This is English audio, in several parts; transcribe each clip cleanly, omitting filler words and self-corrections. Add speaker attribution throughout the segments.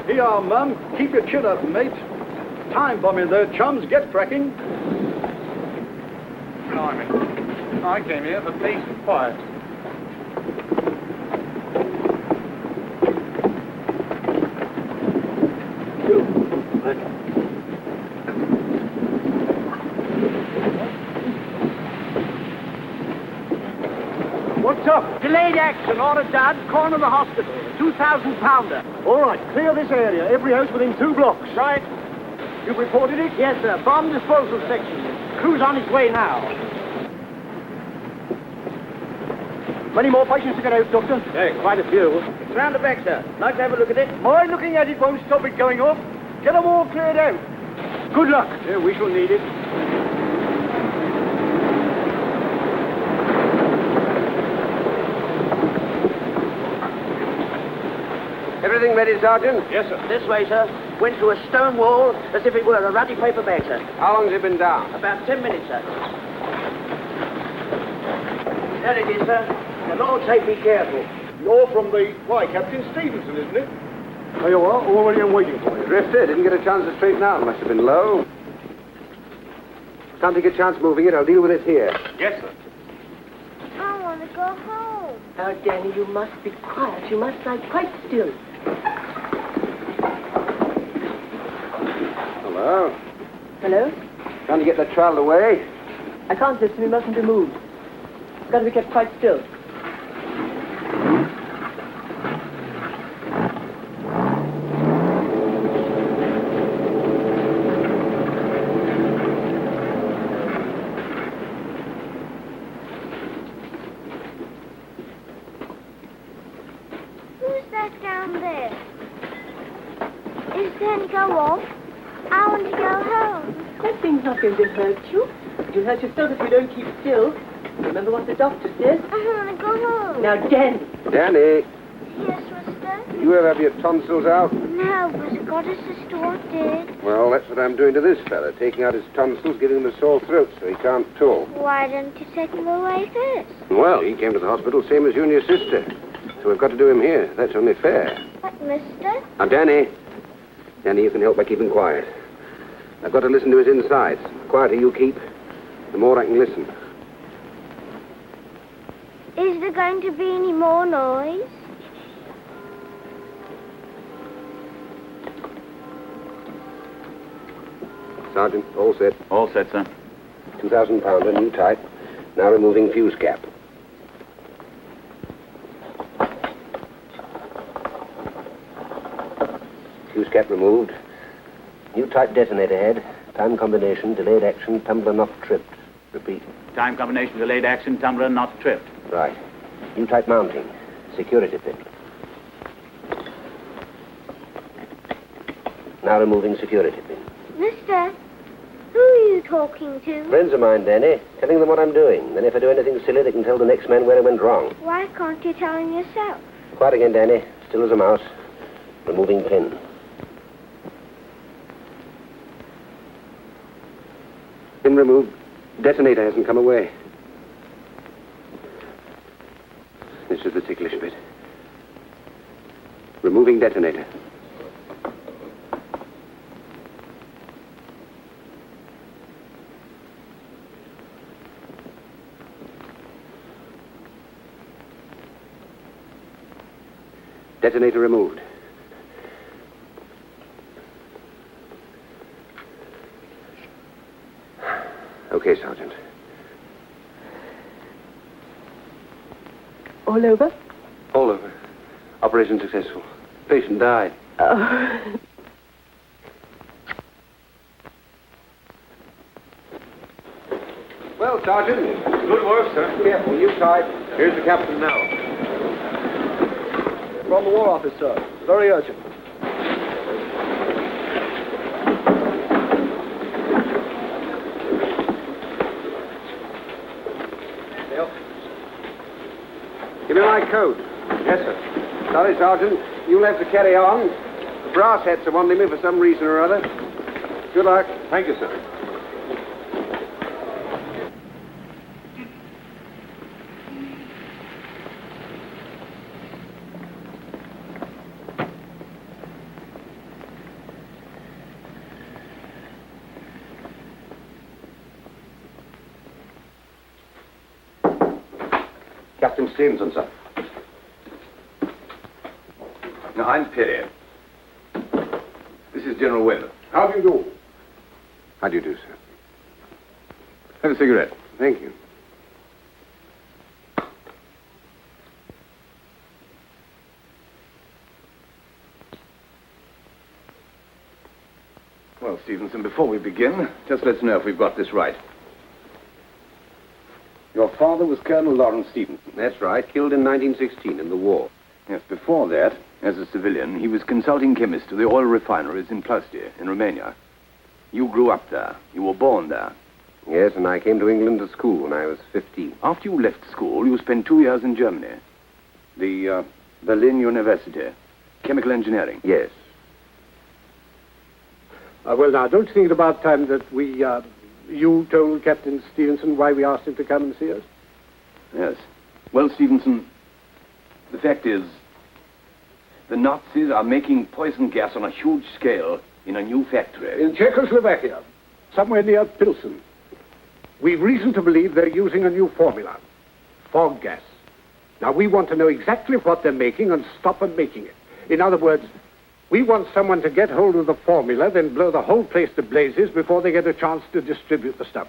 Speaker 1: Here you are, Mum. Keep your chin up, mate. Time bombing there, chums. Get cracking.
Speaker 2: Blimey. I came here for peace and quiet.
Speaker 1: What's up?
Speaker 3: Delayed action, order Dad, corner of the hospital. 2,000-pounder.
Speaker 1: All right, clear this area. Every house within 2 blocks.
Speaker 3: Right.
Speaker 1: You've reported it?
Speaker 3: Yes, sir. Bomb disposal section. Crew's on its way now.
Speaker 1: Many more patients to get out, Doctor?
Speaker 3: Yeah, quite a few. It's round the back, sir. Like to have a look at it?
Speaker 1: My looking at it won't stop it going off. Get them all cleared out. Good luck. Yeah, we shall need it.
Speaker 4: Everything ready, Sergeant?
Speaker 1: Yes, sir.
Speaker 3: This way, sir. Went through a stone wall as if it were a ratty paper bag, sir.
Speaker 4: How long's it been down?
Speaker 3: About 10 minutes, sir. There it is, sir. And all say be careful.
Speaker 1: You're from the... Why, Captain Stevenson, isn't it? There you are. Already I'm waiting for you.
Speaker 4: Drifted. Didn't get a chance to straighten out. Must have been low. Can't take a chance moving it. I'll deal with it here.
Speaker 1: Yes, sir.
Speaker 5: I want to go home.
Speaker 6: Now, Danny, you must be quiet. You must lie quite still.
Speaker 4: Hello?
Speaker 6: Hello?
Speaker 4: Trying to get that child away?
Speaker 6: I can't listen. We mustn't be moved. It's got to be kept quite still.
Speaker 5: Who's that down there? Is it going to go off? I want to go home.
Speaker 6: That thing's not going to hurt you. You'll hurt yourself if you don't keep still. Remember what the doctor says?
Speaker 5: I want to go home.
Speaker 6: Now, Danny.
Speaker 4: Danny,
Speaker 5: Yes, mister?
Speaker 4: you ever have your tonsils out?
Speaker 5: No, but I got a sister what did.
Speaker 4: Well, that's what I'm doing to this fella. Taking out his tonsils, giving him a sore throat so he can't talk.
Speaker 5: Why don't you take him away first?
Speaker 4: Well, he came to the hospital same as you and your sister. So we've got to do him here. That's only fair.
Speaker 5: But, mister?
Speaker 4: Now, Danny, you can help by keeping quiet. I've got to listen to his insides. The quieter you keep, the more I can listen.
Speaker 5: Is there going to be any more noise?
Speaker 4: Sergeant, all set.
Speaker 2: All set, sir.
Speaker 4: 2,000-pounder, new type. Now removing fuse cap. Fuse cap removed. New type detonator head. Time combination, delayed action, tumbler not tripped. Repeat.
Speaker 2: Time combination, delayed action, tumbler not tripped.
Speaker 4: Right. New type mounting. Security pin. Now removing security pin.
Speaker 5: Mister, who are you talking to?
Speaker 4: Friends of mine, Danny. Telling them what I'm doing. Then if I do anything silly, they can tell the next man where I went wrong.
Speaker 5: Why can't you tell him yourself?
Speaker 4: Quiet again, Danny. Still as a mouse. Removing pin. Pin removed. Detonator hasn't come away. This is the ticklish bit. Removing detonator. Detonator removed. Okay, Sergeant.
Speaker 6: All over?
Speaker 4: All over. Operation successful. Patient died.
Speaker 6: Oh.
Speaker 4: Well, Sergeant.
Speaker 1: Good work, sir.
Speaker 4: Careful, you tight.
Speaker 1: Here's the captain now. From the War Office, sir. Very urgent. Yep.
Speaker 4: Give me my coat.
Speaker 1: Yes, sir.
Speaker 4: Sorry, Sergeant. You'll have to carry on. The brass hats are wanting me for some reason or other. Good luck.
Speaker 1: Thank you, sir.
Speaker 4: Captain Stevenson, sir.
Speaker 7: Now, I'm Perry. This is General Webb.
Speaker 1: How do you do?
Speaker 4: How do you do, sir?
Speaker 7: Have a cigarette.
Speaker 4: Thank you.
Speaker 7: Well, Stevenson, before we begin, just let's know if we've got this right. Your father was Colonel Lawrence Stevenson.
Speaker 4: That's right. Killed in 1916 in the war.
Speaker 7: Yes, before that, as a civilian, he was consulting chemist to the oil refineries in Plostier, in Romania. You grew up there. You were born there.
Speaker 4: Yes, and I came to England to school when I was 15.
Speaker 7: After you left school, you spent 2 years in Germany. The Berlin University. Chemical engineering.
Speaker 4: Yes.
Speaker 1: Well, now, don't you think it about time that you told Captain Stevenson why we asked him to come and see us?
Speaker 7: Yes. Well, Stevenson, the fact is, the Nazis are making poison gas on a huge scale in a new factory.
Speaker 1: In Czechoslovakia, somewhere near Pilsen. We've reason to believe they're using a new formula, fog gas. Now, we want to know exactly what they're making and stop them making it. In other words, we want someone to get hold of the formula, then blow the whole place to blazes before they get a chance to distribute the stuff,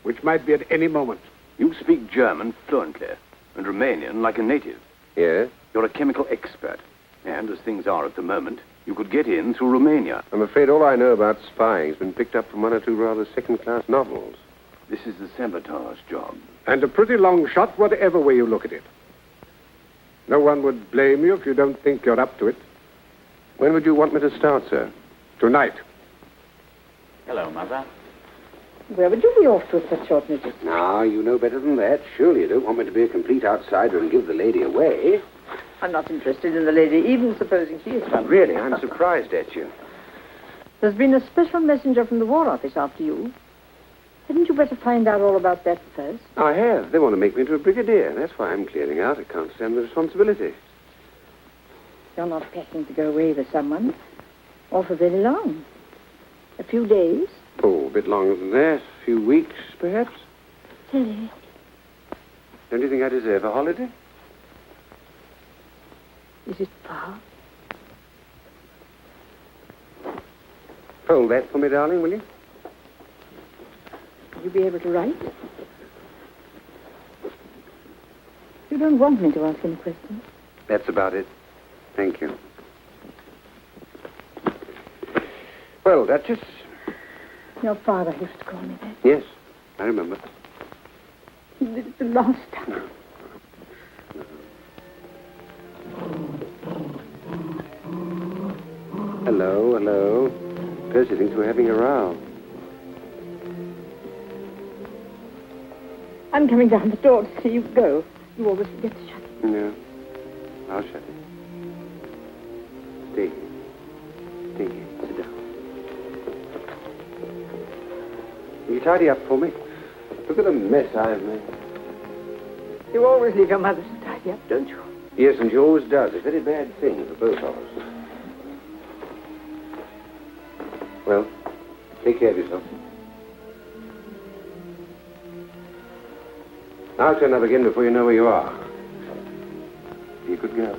Speaker 1: which might be at any moment.
Speaker 7: You speak German fluently, and Romanian like a native.
Speaker 4: Yes?
Speaker 7: You're a chemical expert, and as things are at the moment, you could get in through Romania.
Speaker 4: I'm afraid all I know about spying has been picked up from one or two rather second-class novels.
Speaker 7: This is the sabotage job.
Speaker 1: And a pretty long shot, whatever way you look at it. No one would blame you if you don't think you're up to it.
Speaker 4: When would you want me to start, sir?
Speaker 1: Tonight.
Speaker 2: Hello, Mother.
Speaker 6: Where would you be off to at such short notice?
Speaker 4: Now, you know better than that. Surely you don't want me to be a complete outsider and give the lady away.
Speaker 6: I'm not interested in the lady, even supposing she is one.
Speaker 4: Really, I'm surprised at you.
Speaker 6: There's been a special messenger from the War Office after you. Hadn't you better find out all about that first?
Speaker 4: I have. They want to make me into a brigadier. That's why I'm clearing out. I can't stand the responsibility.
Speaker 6: You're not packing to go away with someone, or for very long. A few days.
Speaker 4: Oh, a bit longer than that. A few weeks, perhaps.
Speaker 6: Tilly.
Speaker 4: Don't you think I deserve a holiday?
Speaker 6: Is it far?
Speaker 4: Fold that for me, darling, will you?
Speaker 6: Will you be able to write? You don't want me to ask any questions?
Speaker 4: That's about it. Thank you. Well, Duchess.
Speaker 6: Your father used to call me that.
Speaker 4: Yes, I remember.
Speaker 6: He did it the last time.
Speaker 4: Hello, hello. Percy thinks we're having a row.
Speaker 6: I'm coming down the door to see you go. You always forget to shut it.
Speaker 4: No, I'll shut it. Stay here. Stay here. Sit down. Will you tidy up for me? Look at the mess I've made.
Speaker 6: You always leave your mother to tidy up, don't you?
Speaker 4: Yes, and she always does. A very bad thing for both of us. Well, take care of yourself. I'll turn up again before you know where you are. Be a good girl.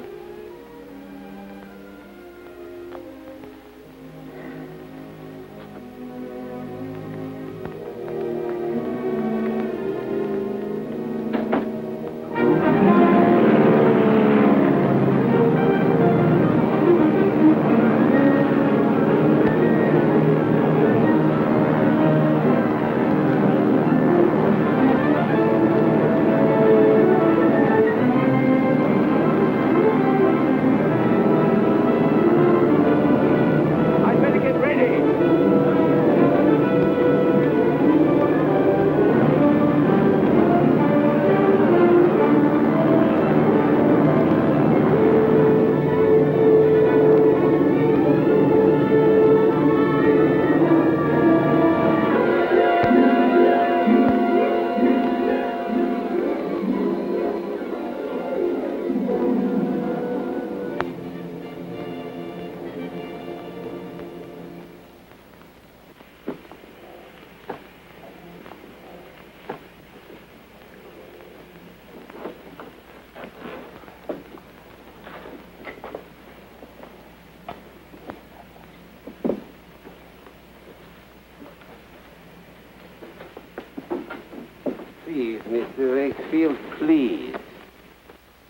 Speaker 4: Please, Mr. Wakefield, please.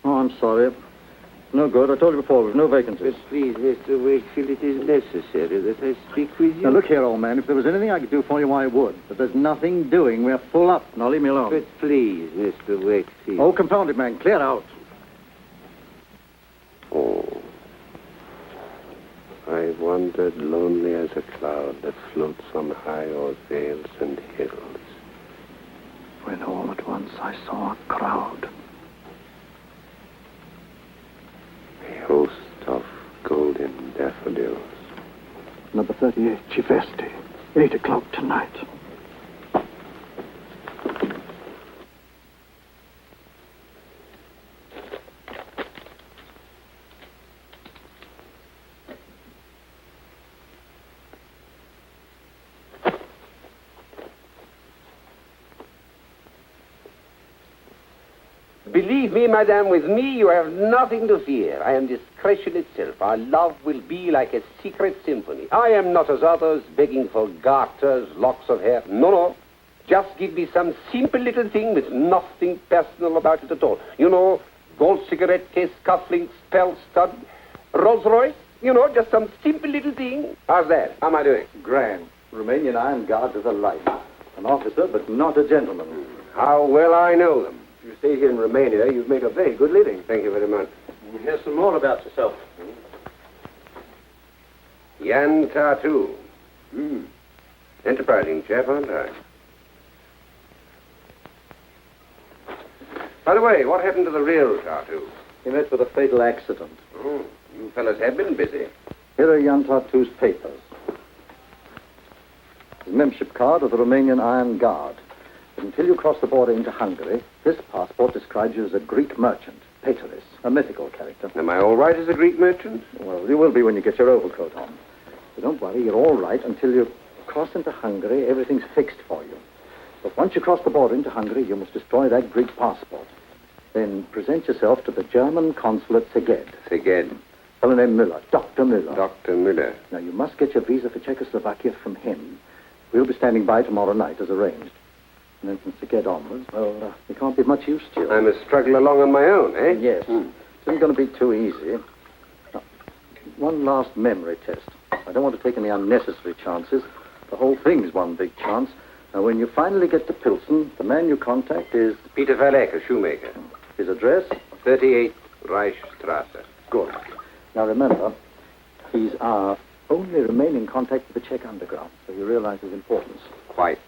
Speaker 8: Oh, I'm sorry. No good. I told you before, there's no vacancies.
Speaker 4: But please, Mr. Wakefield, it is necessary that I speak with you.
Speaker 8: Now, look here, old man. If there was anything I could do for you, I would. But there's nothing doing. We're full up. Now, leave me alone.
Speaker 4: But please, Mr. Wakefield.
Speaker 8: Oh, confound it, man. Clear out.
Speaker 4: Oh. I wandered lonely as a cloud that floats on high o'er vales and hills.
Speaker 8: When all at once I saw a crowd.
Speaker 4: A host of golden daffodils.
Speaker 8: Number 38, Chivesti. 8 o'clock tonight.
Speaker 4: Believe me, madame, with me you have nothing to fear. I am discretion itself. Our love will be like a secret symphony. I am not as others, begging for garters, locks of hair. No, no. Just give me some simple little thing with nothing personal about it at all. You know, gold cigarette case, cufflinks, pearl stud, Rolls Royce. You know, just some simple little thing. How's that? How am I doing?
Speaker 8: Grand. Romanian Iron Guard to the life. An officer, but not a gentleman.
Speaker 4: How well I know them. If you stay here in Romania, you've made a very good living. Thank you very much.
Speaker 8: Here's some more about yourself.
Speaker 4: Jan Tartu. Enterprising chap, aren't I? By the way, what happened to the real Tartu?
Speaker 8: He met with a fatal accident.
Speaker 4: Oh, you fellas have been busy.
Speaker 8: Here are Jan Tartu's papers. His membership card of the Romanian Iron Guard. But until you cross the border into Hungary, this passport describes you as a Greek merchant, Pateris, a mythical character.
Speaker 4: Am I all right as a Greek merchant?
Speaker 8: Well, you will be when you get your overcoat on. But don't worry, you're all right until you cross into Hungary. Everything's fixed for you. But once you cross the border into Hungary, you must destroy that Greek passport. Then present yourself to the German consul at Szeged.
Speaker 4: Szeged.
Speaker 8: Fellow named Müller, Dr. Müller.
Speaker 4: Dr. Müller.
Speaker 8: Now, you must get your visa for Czechoslovakia from him. We'll be standing by tomorrow night, as arranged. And then from Szeged onwards, well, we can't be much use to you.
Speaker 4: I must struggle along on my own, eh?
Speaker 8: Yes. It isn't going to be too easy. Now, one last memory test. I don't want to take any unnecessary chances. The whole thing's one big chance. Now, when you finally get to Pilsen, the man you contact is...
Speaker 4: Peter Verleck, a shoemaker.
Speaker 8: His address?
Speaker 4: 38 Reichstrasse.
Speaker 8: Good. Now, remember, he's our only remaining contact with the Czech underground, so you realize his importance.
Speaker 4: Quite.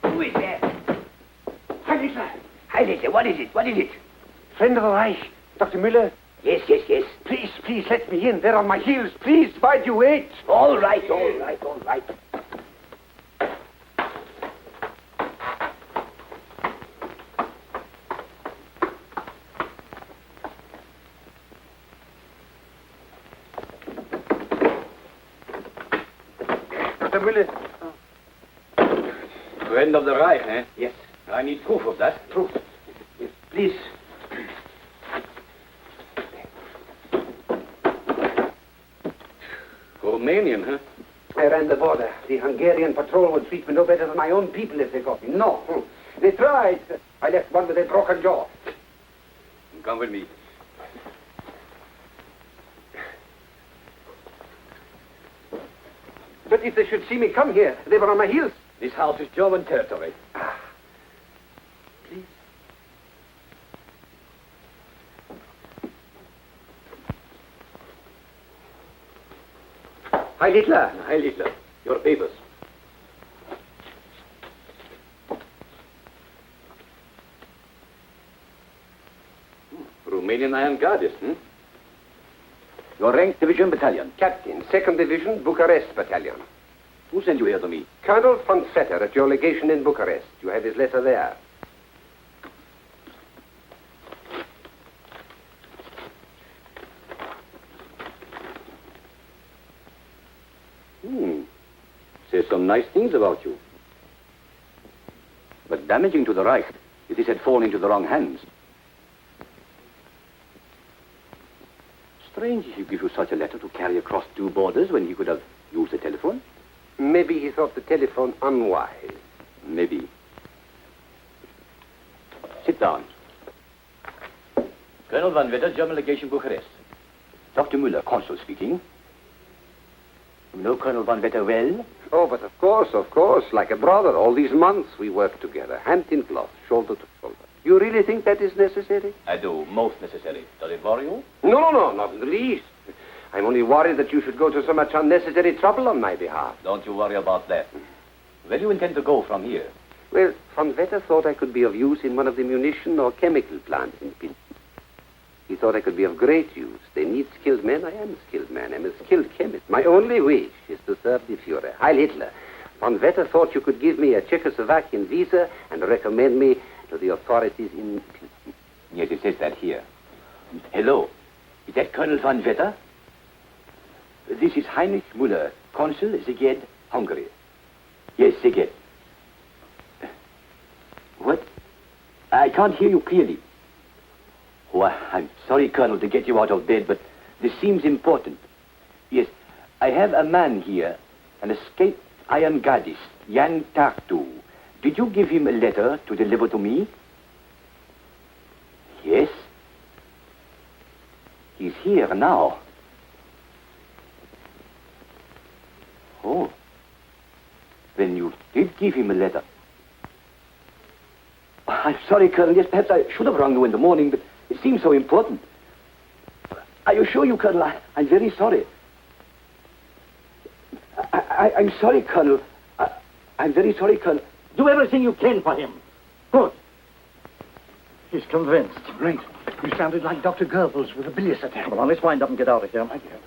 Speaker 3: Who is there? Heiliger, what is it? What is it?
Speaker 1: Friend of the Reich, Dr. Müller.
Speaker 3: Yes, yes, yes.
Speaker 1: Please, let me in. They're on my heels. Please, why do you wait?
Speaker 3: All right, all right, all right.
Speaker 1: Dr. Müller.
Speaker 7: Friend of the Reich, eh?
Speaker 3: Yes.
Speaker 7: I need proof of that.
Speaker 1: Proof. Yes, please.
Speaker 7: Romanian, huh?
Speaker 1: I ran the border. The Hungarian patrol would treat me no better than my own people if they got me. No. They tried. I left one with a broken jaw.
Speaker 7: Come with me.
Speaker 1: But if they should see me come here, they were on my heels.
Speaker 7: This house is German territory.
Speaker 1: Please.
Speaker 4: Heil Hitler. Heil Hitler. Your papers.
Speaker 7: Romanian Iron Guardians, Your rank, Division, Battalion.
Speaker 4: Captain, 2nd Division, Bucharest Battalion.
Speaker 7: Who sent you here to me?
Speaker 4: Colonel von Vetter at your legation in Bucharest. You have his letter there.
Speaker 7: Says some nice things about you. But damaging to the Reich if this had fallen into the wrong hands. Strange he give you such a letter to carry across 2 borders when he could have used the telephone.
Speaker 4: Maybe he thought the telephone unwise.
Speaker 7: Maybe. Sit down. Colonel Van Vetter, German Legation, Bucharest. Dr. Müller, Consul speaking. You know Colonel Van Vetter well?
Speaker 4: Oh, but of course, like a brother. All these months we worked together, hand in glove, shoulder to shoulder. You really think that is necessary?
Speaker 7: I do, most necessary. Does it worry you?
Speaker 4: No, not in the least. I'm only worried that you should go to so much unnecessary trouble on my behalf.
Speaker 7: Don't you worry about that. Where do you intend to go from here?
Speaker 4: Well, Von Vetter thought I could be of use in one of the munition or chemical plants in Pin. He thought I could be of great use. They need skilled men. I am a skilled man. I'm a skilled chemist. My only wish is to serve the Führer. Heil Hitler. Von Vetter thought you could give me a Czechoslovakian visa and recommend me to the authorities in...
Speaker 7: Yes, it says that here. Hello. Is that Colonel Van Vetter? This is Heinrich Müller, Consul, Szeged, Hungary. Yes, Szeged. What? I can't hear you clearly. Oh, I'm sorry, Colonel, to get you out of bed, but this seems important. Yes, I have a man here, an escaped iron gardist, Jan Tartu. Did you give him a letter to deliver to me? Yes. He's here now. Oh. Then you did give him a letter. I'm sorry, Colonel. Yes, perhaps I should have rung you in the morning, but it seems so important. I assure you, Colonel, I'm very sorry. I'm sorry, Colonel. I'm very sorry, Colonel.
Speaker 9: Do everything you can for him. Good. He's convinced.
Speaker 8: Great.
Speaker 9: You sounded like Dr. Goebbels with a bilious attack.
Speaker 8: Come on, let's wind up and get out of here.
Speaker 9: My dear.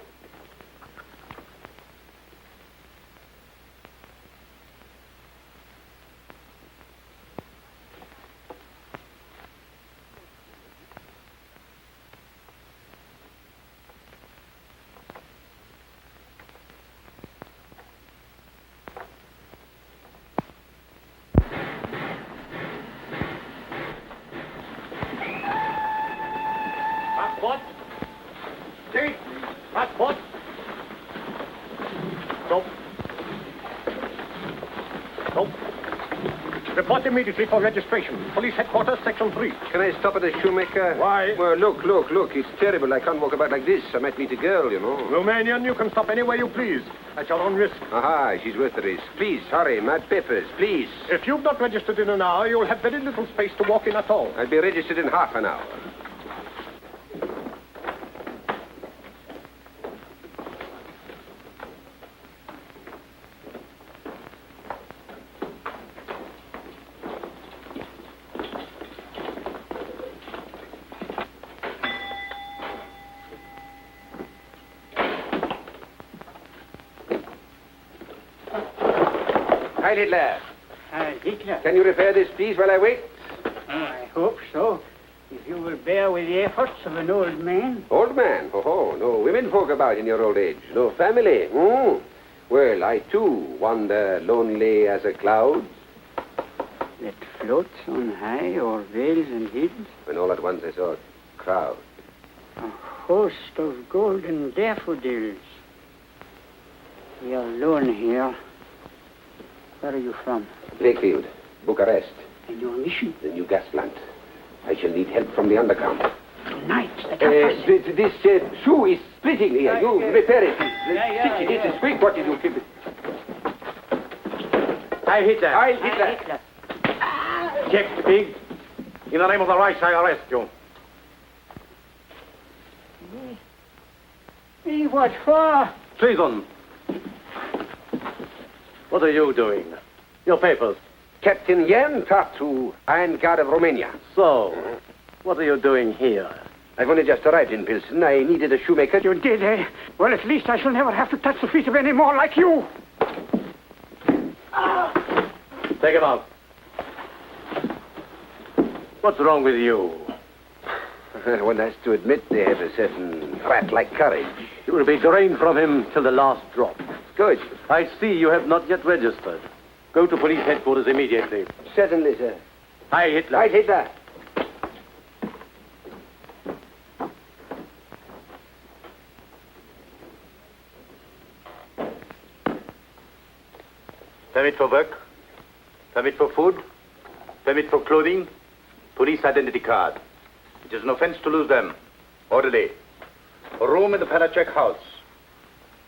Speaker 1: Passport. See? Passport. Stop. Stop. Report immediately for registration. Police headquarters, section 3.
Speaker 4: Can I stop at a shoemaker?
Speaker 1: Why?
Speaker 4: Well, look. It's terrible. I can't walk about like this. I might meet a girl, you know.
Speaker 1: Romanian, you can stop anywhere you please. At your own risk.
Speaker 4: Aha, she's worth the risk. Please, hurry. My papers, please.
Speaker 1: If you've not registered in an hour, you'll have very little space to walk in at all.
Speaker 4: I'll be registered in half an hour. Heil Hitler.
Speaker 3: Hitler.
Speaker 4: Can you repair this, please, while I wait?
Speaker 3: I hope so. If you will bear with the efforts of an old man.
Speaker 4: Old man? Oh, no women folk about in your old age. No family. Well, I, too, wander lonely as a cloud.
Speaker 3: That floats on high o'er vales and hills.
Speaker 4: When all at once I saw a crowd.
Speaker 3: A host of golden daffodils. You're alone here. Where are you from?
Speaker 4: Lakefield, Bucharest,
Speaker 3: And your mission?
Speaker 4: the new gas plant. I shall need help from the underground.
Speaker 3: Tonight, the compass.
Speaker 4: This shoe is splitting here. You repair it.
Speaker 3: Yeah.
Speaker 4: It is quick. What did you keep it?
Speaker 1: Heil Hitler.
Speaker 4: Heil Hitler.
Speaker 3: Hitler.
Speaker 1: Get big. In the name of the Reich, I arrest you.
Speaker 3: What for?
Speaker 1: Treason.
Speaker 10: What are you doing? Your papers.
Speaker 4: Captain Jan Tartu, Iron Guard of Romania.
Speaker 10: So, what are you doing here?
Speaker 4: I've only just arrived in Pilsen. I needed a shoemaker.
Speaker 3: You did, eh? Well, at least I shall never have to touch the feet of any more like you.
Speaker 10: Take him out. What's wrong with you?
Speaker 4: One has to admit they have a certain rat-like courage.
Speaker 10: You will be drained from him till the last drop.
Speaker 4: Good.
Speaker 10: I see you have not yet registered. Go to police headquarters immediately.
Speaker 4: Certainly, sir.
Speaker 10: Hi, Hitler.
Speaker 4: Right, Hitler.
Speaker 2: Permit for work, permit for food, permit for clothing, police identity card. It is an offense to lose them. Orderly. A room in the Panacek house.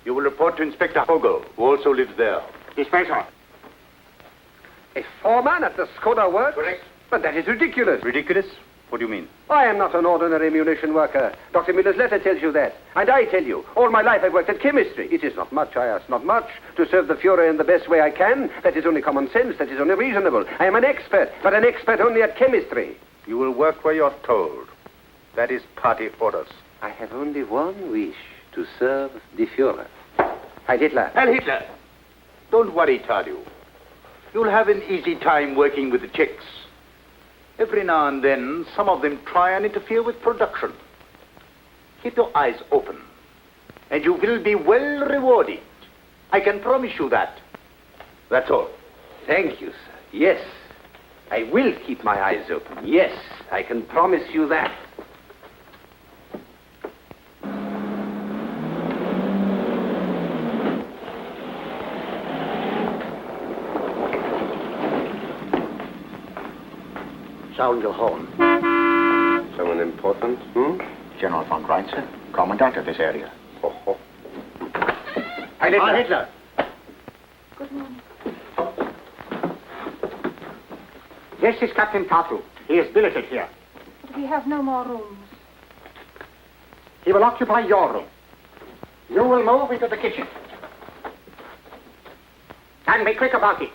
Speaker 2: You will report to Inspector Fogel, who also lives there.
Speaker 3: Inspector.
Speaker 4: A foreman at the Skoda works?
Speaker 2: Correct.
Speaker 4: But that is ridiculous.
Speaker 2: Ridiculous? What do you mean?
Speaker 4: I am not an ordinary munition worker. Dr. Miller's letter tells you that. And I tell you, all my life I've worked at chemistry. It is not much, I ask not much. To serve the Fuhrer in the best way I can, that is only common sense, that is only reasonable. I am an expert, but an expert only at chemistry.
Speaker 2: You will work where you're told. That is party orders.
Speaker 4: I have only one wish, to serve the Fuhrer. Heil Hitler.
Speaker 2: Heil Hitler! Don't worry, Tartu. You'll have an easy time working with the Czechs. Every now and then, some of them try and interfere with production. Keep your eyes open, and you will be well rewarded. I can promise you that. That's all.
Speaker 4: Thank you, sir. Yes, I will keep my eyes open. Yes, I can promise you that.
Speaker 9: Sound your horn.
Speaker 4: Someone important,
Speaker 9: General von Reitze, commandant of this area.
Speaker 4: Heil
Speaker 9: Heil Hitler.
Speaker 6: Good morning.
Speaker 3: This is Captain Tartu. He is billeted here.
Speaker 6: But we have no more rooms.
Speaker 3: He will occupy your room. You will move into the kitchen. And be quick about it.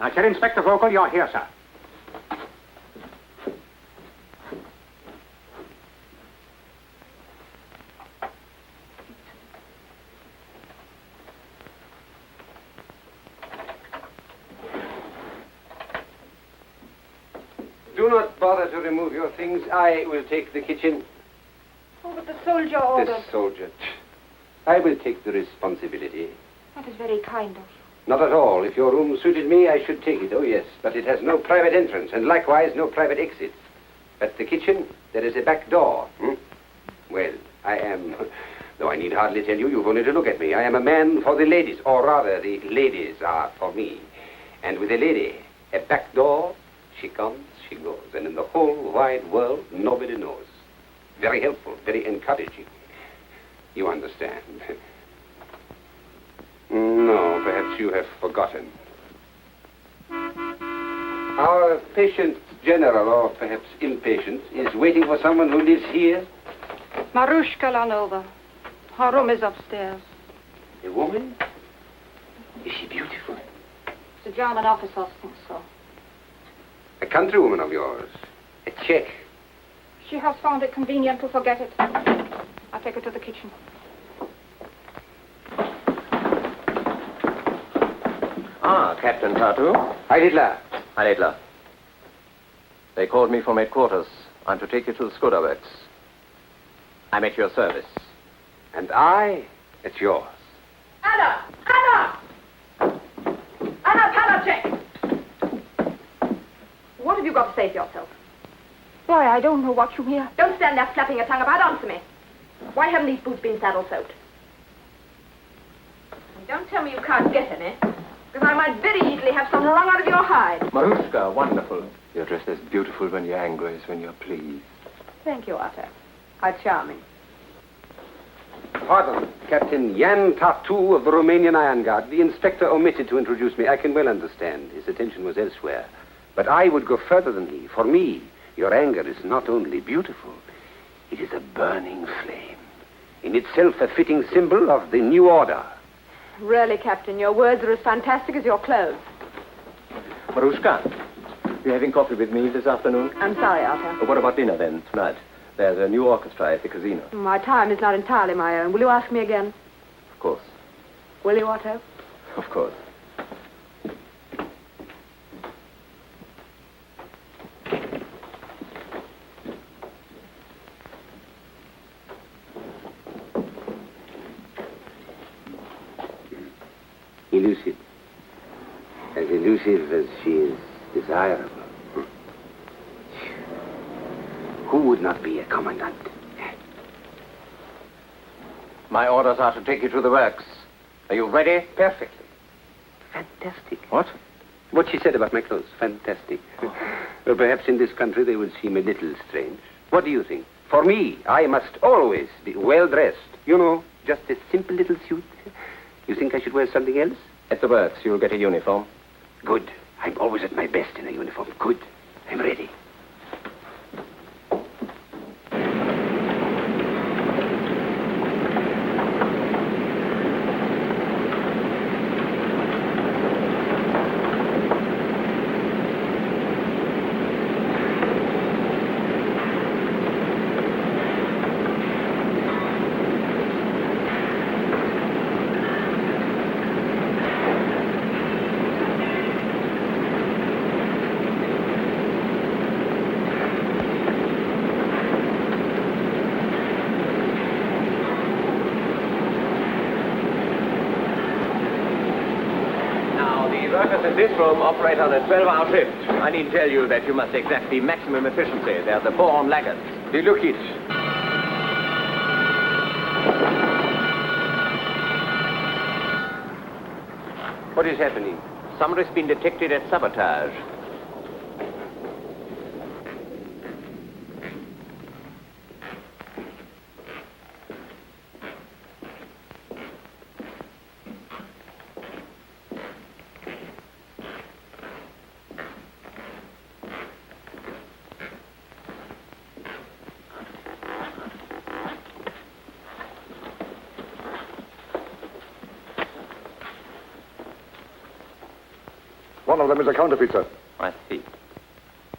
Speaker 3: Now, Sir Inspector Vogel, you're here, sir.
Speaker 4: Do not bother to remove your things. I will take the kitchen.
Speaker 6: Oh, but the soldier ordered.
Speaker 4: The soldier. I will take the responsibility.
Speaker 6: That is very kind of you.
Speaker 4: Not at all. If your room suited me, I should take it. Oh, yes. But it has no private entrance, and likewise no private exit. At the kitchen, there is a back door. Well, I am... Though I need hardly tell you, you've only to look at me. I am a man for the ladies, or rather, the ladies are for me. And with a lady, a back door, she comes, she goes. And in the whole wide world, nobody knows. Very helpful, very encouraging. You understand. No, perhaps you have forgotten. Our patient general, or perhaps impatient, is waiting for someone who lives here.
Speaker 6: Marushka Lanova. Her room is upstairs.
Speaker 4: A woman? Is she beautiful?
Speaker 6: The German officers think so.
Speaker 4: A countrywoman of yours? A Czech?
Speaker 6: She has found it convenient to forget it. I'll take her to the kitchen.
Speaker 11: Ah, Captain Tartu.
Speaker 4: Heil Hitler.
Speaker 11: Heil Hitler. They called me from headquarters. I'm to take you to the Skoda works. I'm at your service.
Speaker 4: And I, at yours.
Speaker 6: Anna! Anna! Anna Panacek! What have you got to say for yourself? Why, I don't know what you hear.
Speaker 12: Don't stand there flapping your tongue about. Answer me. Why haven't these boots been saddle-soaked? And don't tell me you can't get any, because I might very easily have some wrung out of your hide.
Speaker 11: Marushka, wonderful. You're dressed as beautiful when you're angry as when you're pleased.
Speaker 12: Thank you, Otto. How charming.
Speaker 4: Pardon, Captain Jan Tartu of the Romanian Iron Guard. The inspector omitted to introduce me. I can well understand. His attention was elsewhere. But I would go further than he. For me, your anger is not only beautiful, it is a burning flame. in itself a fitting symbol of the new order.
Speaker 12: Really, Captain, your words are as fantastic as your clothes.
Speaker 11: Marushka, you having coffee with me this afternoon?
Speaker 12: I'm sorry, Arthur.
Speaker 11: What about dinner then, tonight? There's a new orchestra at the casino.
Speaker 12: My time is not entirely my own. Will you ask me again?
Speaker 11: Of course.
Speaker 12: Will you, Otto?
Speaker 11: Of course.
Speaker 4: Elusive. As elusive as she is desirable. Who would not be a commandant?
Speaker 11: My orders are to take you to the works. Are you ready?
Speaker 4: Perfectly. Fantastic.
Speaker 11: What?
Speaker 4: What she said about my clothes, fantastic. Well, perhaps in this country they would seem a little strange. What do you think? For me, I must always be well dressed. You know, just a simple little suit. You think I should wear something else?
Speaker 11: At the works, you'll get a uniform.
Speaker 4: Good. I'm always at my best in a uniform. Good. I'm ready.
Speaker 11: Workers in this room operate on a 12-hour shift. I need tell you that you must exact the maximum efficiency. They're the born laggards.
Speaker 4: Look it. What is happening?
Speaker 11: Somebody's been detected at sabotage.
Speaker 1: One of them is a counterfeit, sir.
Speaker 11: I see.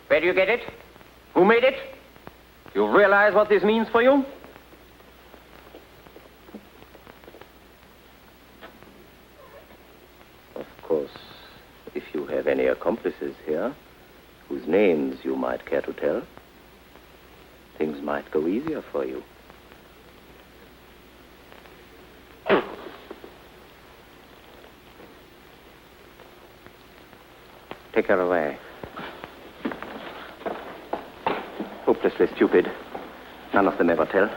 Speaker 11: Where do you get it? Who made it? You realize what this means for you? Of course, if you have any accomplices here, whose names you might care to tell, things might go easier for you. Take her away. Hopelessly stupid. None of them ever tell.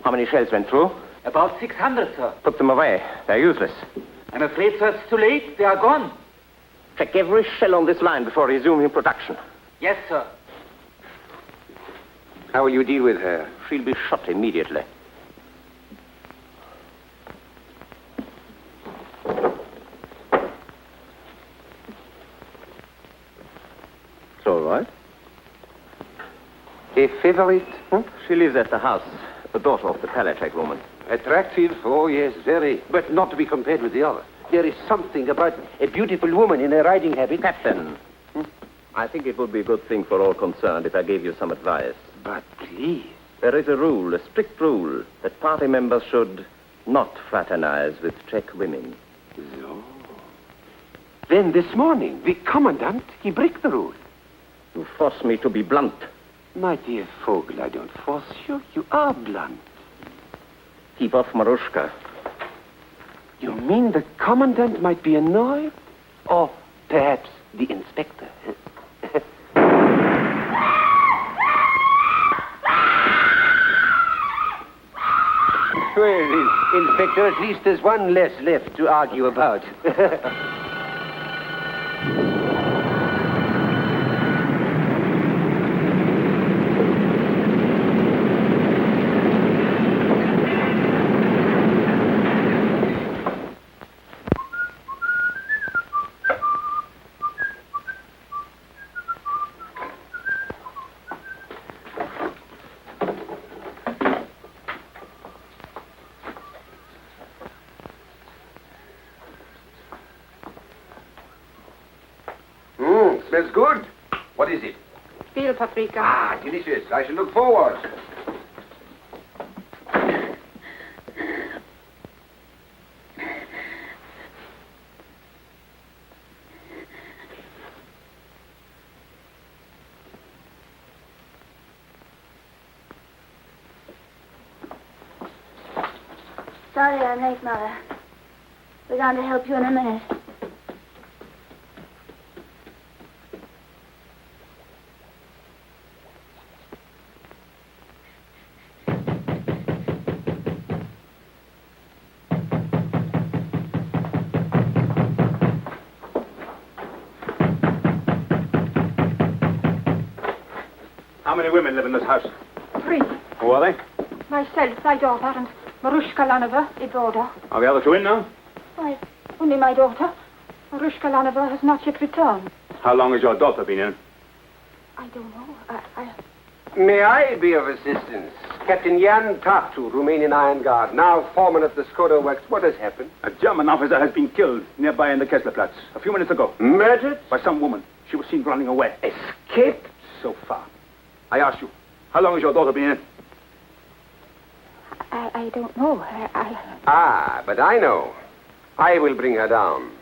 Speaker 11: How many shells went through?
Speaker 9: About 600, sir.
Speaker 11: Put them away. They're useless.
Speaker 9: I'm afraid, sir, it's too late. They are gone.
Speaker 11: Check every shell on this line before resuming production.
Speaker 9: Yes, sir.
Speaker 4: How will you deal with her?
Speaker 11: She'll be shot immediately. It's all right.
Speaker 4: A favorite? Huh?
Speaker 11: She lives at the house. The daughter of the Palachek woman.
Speaker 4: Attractive? Oh, yes, very. But not to be compared with the other. There is something about a beautiful woman in a riding habit.
Speaker 11: Captain, I think it would be a good thing for all concerned if I gave you some advice.
Speaker 4: But please.
Speaker 11: There is a rule, a strict rule, that party members should not fraternize with Czech women.
Speaker 4: No. Then this morning, the commandant, he break the rule.
Speaker 11: You force me to be blunt.
Speaker 4: My dear Vogel, I don't force you. You are blunt.
Speaker 11: Keep off Marushka.
Speaker 4: You mean the commandant might be annoyed? Or perhaps the inspector? Well, Inspector, at least there's one less left to argue about. smells good. What is it?
Speaker 12: Veal paprika.
Speaker 4: Ah, delicious. I shall look forward.
Speaker 5: Sorry I'm late, Mother. We're going to help you in a minute.
Speaker 1: How many women live in this house?
Speaker 12: 3.
Speaker 1: Who are they?
Speaker 12: Myself, my daughter, and Marushka Lanova, a daughter.
Speaker 1: Are the other two in now?
Speaker 12: Why, only my daughter. Marushka Lanova has not yet returned.
Speaker 1: How long has your daughter been in?
Speaker 12: I don't know.
Speaker 4: May I be of assistance? Captain Jan Tartu, Romanian Iron Guard, now foreman of the Skoda Works. What has happened?
Speaker 1: A German officer has been killed nearby in the Kesslerplatz a few minutes ago.
Speaker 4: Murdered?
Speaker 1: By some woman. She was seen running away.
Speaker 4: Escaped?
Speaker 1: So far. I ask you, how long has your daughter been in?
Speaker 12: I don't know.
Speaker 4: Ah, but I know. I will bring her down.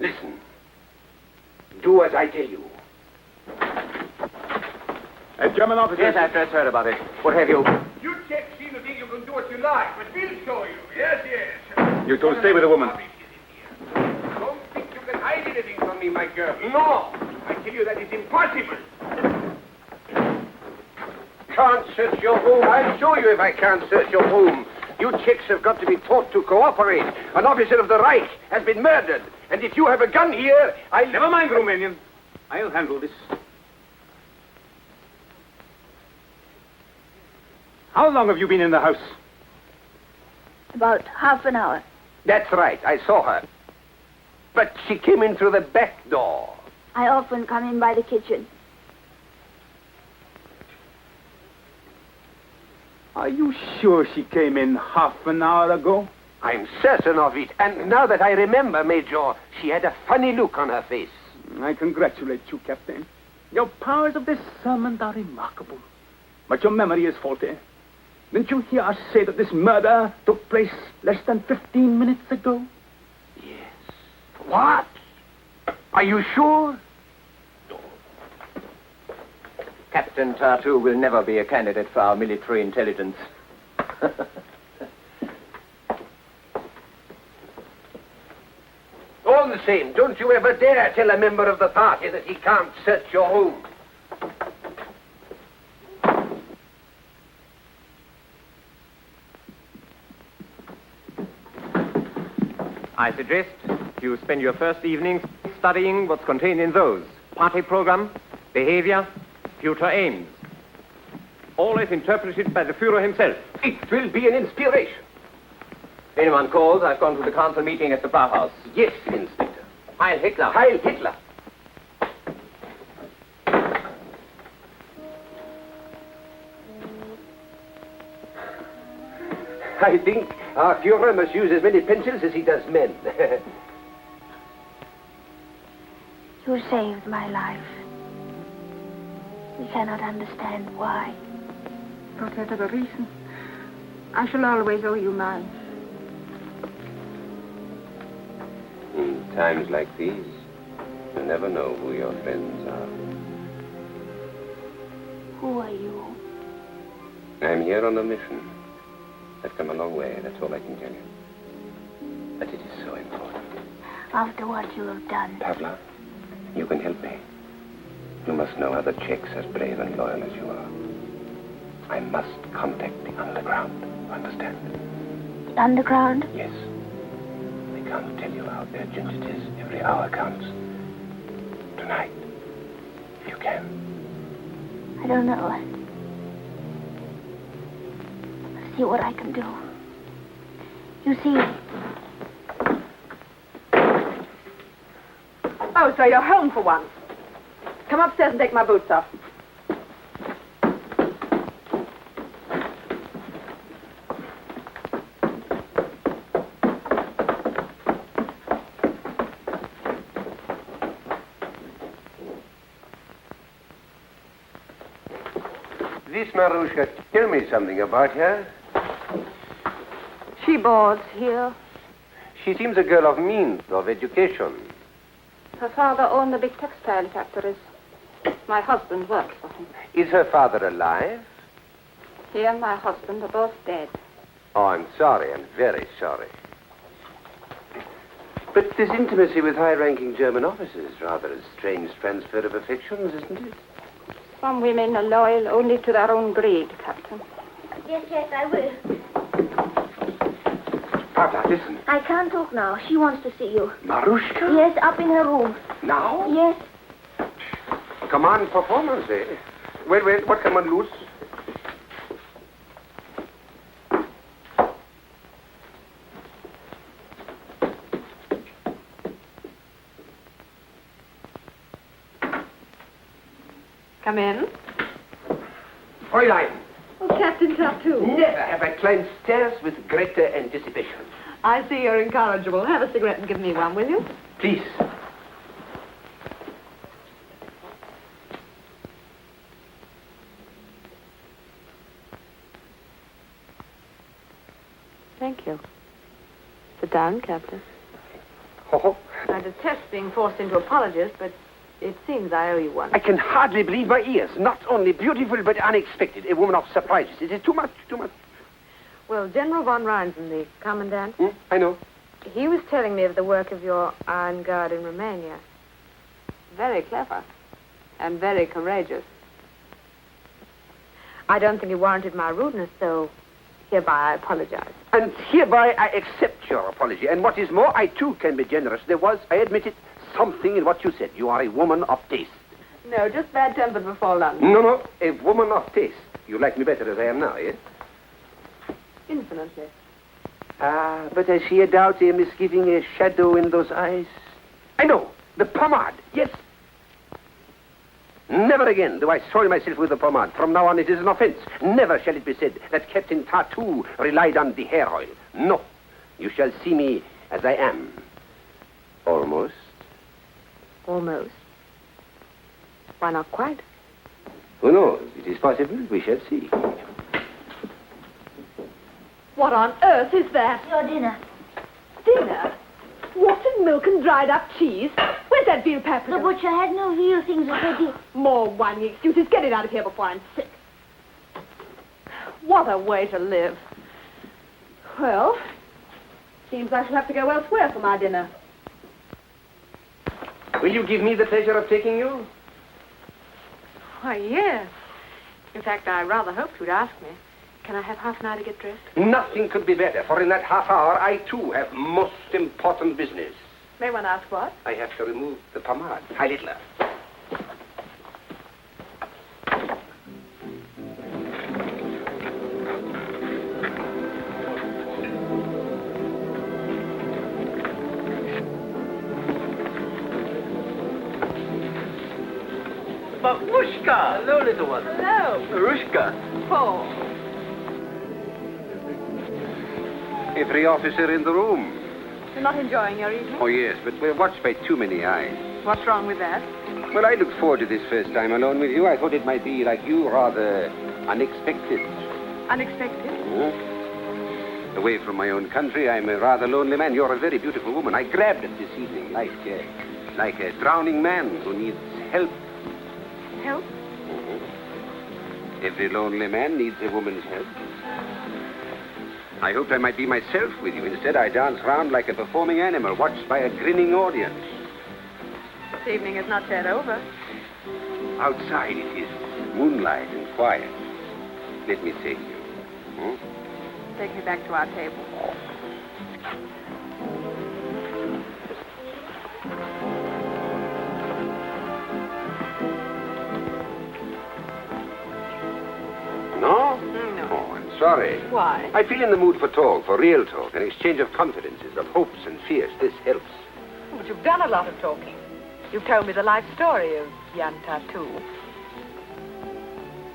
Speaker 4: Listen. Do as I tell you.
Speaker 1: A German officer...
Speaker 4: Yes, I've just heard about it. What have you?
Speaker 1: You Czechs seem to think you can do what you like, but we'll show you. Yes, yes. You two stay with the woman.
Speaker 4: Don't think you can hide anything from me, my girl. No! I tell you that is impossible. Can't search your room. I'll show you if I can't search your room. You Czechs have got to be taught to cooperate. An officer of the Reich has been murdered. And if you have a gun here, I'll...
Speaker 1: Never mind, Romanian. I'll handle this. How long have you been in the house?
Speaker 5: About half an hour.
Speaker 4: That's right. I saw her. But she came in through the back door.
Speaker 5: I often come in by the kitchen.
Speaker 1: Are you sure she came in half an hour ago?
Speaker 4: I'm certain of it. And now that I remember, Major, she had a funny look on her face.
Speaker 1: I congratulate you, Captain. Your powers of discernment are remarkable. But your memory is faulty. Didn't you hear us say that this murder took place less than 15 minutes ago?
Speaker 4: Yes. What? Are you sure?
Speaker 11: Captain Tartu will never be a candidate for our military intelligence.
Speaker 4: All the same, don't you ever dare tell a member of the party that he can't search your room.
Speaker 13: I suggest you spend your first evening studying what's contained in those. Party program, behavior, future aims. Always interpreted by the Führer himself.
Speaker 4: It will be an inspiration.
Speaker 11: Anyone calls? I've gone to the council meeting at the Bauhaus.
Speaker 4: Yes, Inspector.
Speaker 11: Heil Hitler.
Speaker 4: Heil Hitler. I think our Führer must use as many pencils as he does men.
Speaker 5: You saved my life. We cannot understand why.
Speaker 12: Whatever the reason, I shall always owe you mine.
Speaker 4: In times like these, you never know who your friends are.
Speaker 5: Who are you?
Speaker 4: I'm here on a mission. I've come a long way, that's all I can tell you. But it is so important.
Speaker 5: After what you have done.
Speaker 4: Pavla, you can help me. You must know other Czechs as brave and loyal as you are. I must contact the underground, understand?
Speaker 5: The underground?
Speaker 4: Yes. I can't tell you how urgent it is. Every hour counts. Tonight, if you can.
Speaker 5: I don't know. see what I can do. You see,
Speaker 12: Oh, so you're home for once. Come upstairs and take my boots off.
Speaker 4: This Marushka, tell me something about her.
Speaker 12: She boards here.
Speaker 4: She seems a girl of means, of education.
Speaker 12: Her father owned the big textile factories. My husband worked for him.
Speaker 4: Is her father alive?
Speaker 12: He and my husband are both dead.
Speaker 4: Oh, I'm sorry. I'm very sorry. But this intimacy with high-ranking German officers is rather a strange transfer of affections, isn't it?
Speaker 12: Some women are loyal only to their own greed, Captain.
Speaker 5: yes, I will.
Speaker 4: Papa, listen.
Speaker 5: I can't talk now. She wants to see you.
Speaker 4: Marushka?
Speaker 5: Yes, up in her room.
Speaker 4: Now?
Speaker 5: Yes.
Speaker 4: Command performance, eh? Wait, what can one lose?
Speaker 12: Come in.
Speaker 4: Fräulein,
Speaker 12: Oh, Captain Tartu.
Speaker 4: never have I climbed stairs with greater anticipation.
Speaker 12: I see you're incorrigible. Have a cigarette and give me one, will you?
Speaker 4: Please.
Speaker 12: Thank you. Sit down, Captain.
Speaker 4: Oh,
Speaker 12: I detest being forced into apologies, but it seems I owe you one.
Speaker 4: I can hardly believe my ears. Not only beautiful, but unexpected. A woman of surprises. It is too much, too much.
Speaker 12: Well, General von Reinsen, the commandant,
Speaker 4: I know.
Speaker 12: he was telling me of the work of your Iron Guard in Romania. Very clever and very courageous. I don't think it warranted my rudeness, so hereby I apologize.
Speaker 4: And hereby I accept your apology. And what is more, I too can be generous. There was, I admit it, something in what you said. You are a woman of taste.
Speaker 12: No, just bad-tempered before lunch.
Speaker 4: No, a woman of taste. You like me better as I am now, yes?
Speaker 12: Infinitely.
Speaker 4: Ah, but I see a doubt, a misgiving, a shadow in those eyes. I know, the pomade, yes. Never again do I soil myself with the pomade. From now on it is an offense. Never shall it be said that Captain Tartu relied on the hair oil. No, you shall see me as I am. Almost.
Speaker 12: Almost. Why not quite?
Speaker 4: Who knows? It is possible. We shall see.
Speaker 12: What on earth is that?
Speaker 5: Your dinner.
Speaker 12: Dinner? Watered milk and dried up cheese? Where's that veal paprika?
Speaker 5: The butcher had no veal things already.
Speaker 12: More whining excuses. Get it out of here before I'm sick. What a way to live. Well, seems I shall have to go elsewhere for my dinner.
Speaker 4: Will you give me the pleasure of taking you?
Speaker 12: Why, yes. In fact, I rather hoped you'd ask me. Can I have half an hour to get dressed?
Speaker 4: Nothing could be better, for in that half hour I too have most important business.
Speaker 12: May one ask what?
Speaker 4: I have to remove the pomade. Hi, Littler.
Speaker 10: Babushka! Hello, little one.
Speaker 12: Hello.
Speaker 10: Marushka.
Speaker 12: Paul.
Speaker 4: Every officer in the room.
Speaker 12: You're not enjoying your evening?
Speaker 4: Oh, yes, but we're watched by too many eyes.
Speaker 12: What's wrong with that?
Speaker 4: Well, I looked forward to this first time alone with you. I thought it might be, like you, rather unexpected.
Speaker 12: Unexpected?
Speaker 4: Away from my own country, I'm a rather lonely man. You're a very beautiful woman. I grabbed it this evening like a drowning man who needs help.
Speaker 12: Help?
Speaker 4: Every lonely man needs a woman's help. I hoped I might be myself with you. Instead, I dance round like a performing animal, watched by a grinning audience.
Speaker 12: This evening is not yet over.
Speaker 4: Outside it is moonlight and quiet. Let me take you.
Speaker 12: Take me back to our table.
Speaker 4: No?
Speaker 12: No.
Speaker 4: Oh, I'm sorry. sorry.
Speaker 12: Why?
Speaker 4: I feel in the mood for talk, for real talk, an exchange of confidences, of hopes and fears. This helps.
Speaker 12: But you've done a lot of talking. You've told me the life story of Jan Tartu.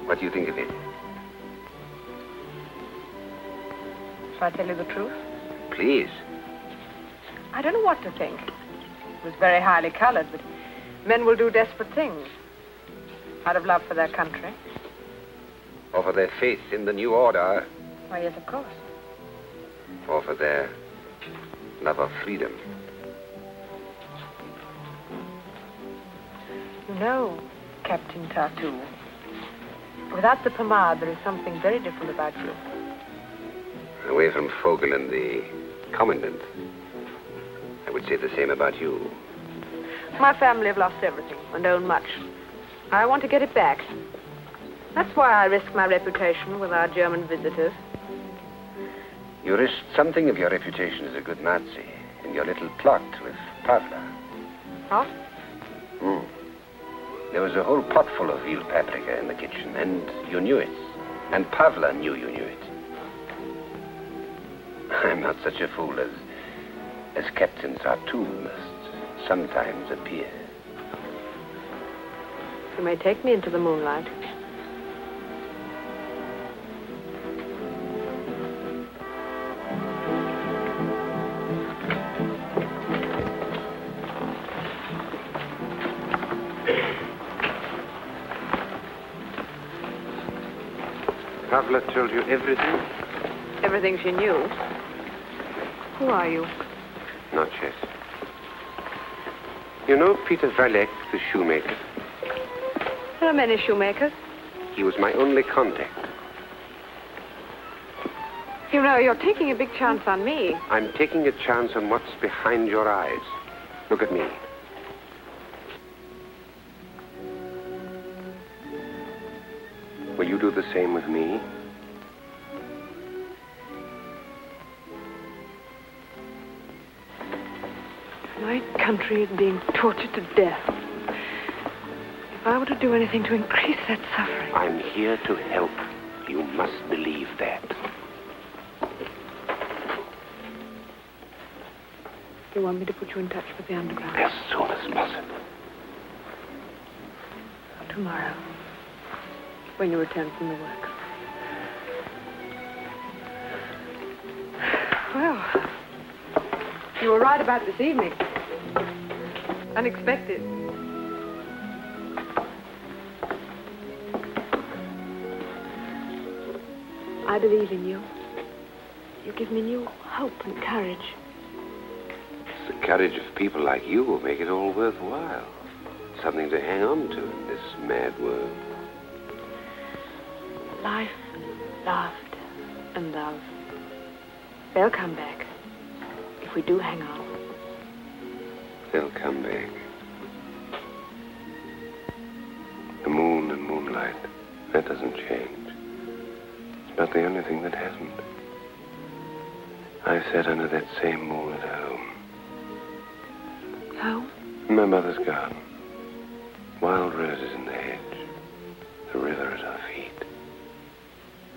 Speaker 4: What do you think of it?
Speaker 12: Shall I tell you the truth?
Speaker 4: Please.
Speaker 12: I don't know what to think. It was very highly colored, but men will do desperate things out of love for their country.
Speaker 4: Or for their faith in the new order.
Speaker 12: Why, yes, of course.
Speaker 4: Or for their love of freedom.
Speaker 12: You know, Captain Tartu, without the pomade, there is something very different about you.
Speaker 4: Away from Fogel and the commandant, I would say the same about you.
Speaker 12: My family have lost everything and own much. I want to get it back. That's why I risk my reputation with our German visitors.
Speaker 4: You risked something of your reputation as a good Nazi in your little plot with Pavla.
Speaker 12: What?
Speaker 4: There was a whole pot full of veal paprika in the kitchen, and you knew it. And Pavla knew you knew it. I'm not such a fool as Captain Tartu must sometimes appear.
Speaker 12: You may take me into the moonlight.
Speaker 4: Pavla told you everything?
Speaker 12: Everything she knew. Who are you?
Speaker 4: Not yet. You know Peter Valek, the shoemaker?
Speaker 12: There are many shoemakers.
Speaker 4: He was my only contact.
Speaker 12: You know, you're taking a big chance on me.
Speaker 4: I'm taking a chance on what's behind your eyes. Look at me. Will you do the same with me?
Speaker 12: My country is being tortured to death. If I were to do anything to increase that suffering...
Speaker 4: I'm here to help. You must believe that.
Speaker 12: You want me to put you in touch with the underground?
Speaker 4: As soon as possible.
Speaker 12: Tomorrow, when you return from the work. Well, you were right about this evening. Unexpected. I believe in you. You give me new hope and courage.
Speaker 4: It's the courage of people like you who make it all worthwhile. Something to hang on to in this mad world.
Speaker 12: Life, laughter, and love. They'll come back if we do hang on.
Speaker 4: They'll come back. The moon and moonlight, that doesn't change. It's not the only thing that hasn't. I sat under that same moon at home.
Speaker 12: Home?
Speaker 4: In my mother's garden. Wild roses in the hedge. The river at our feet.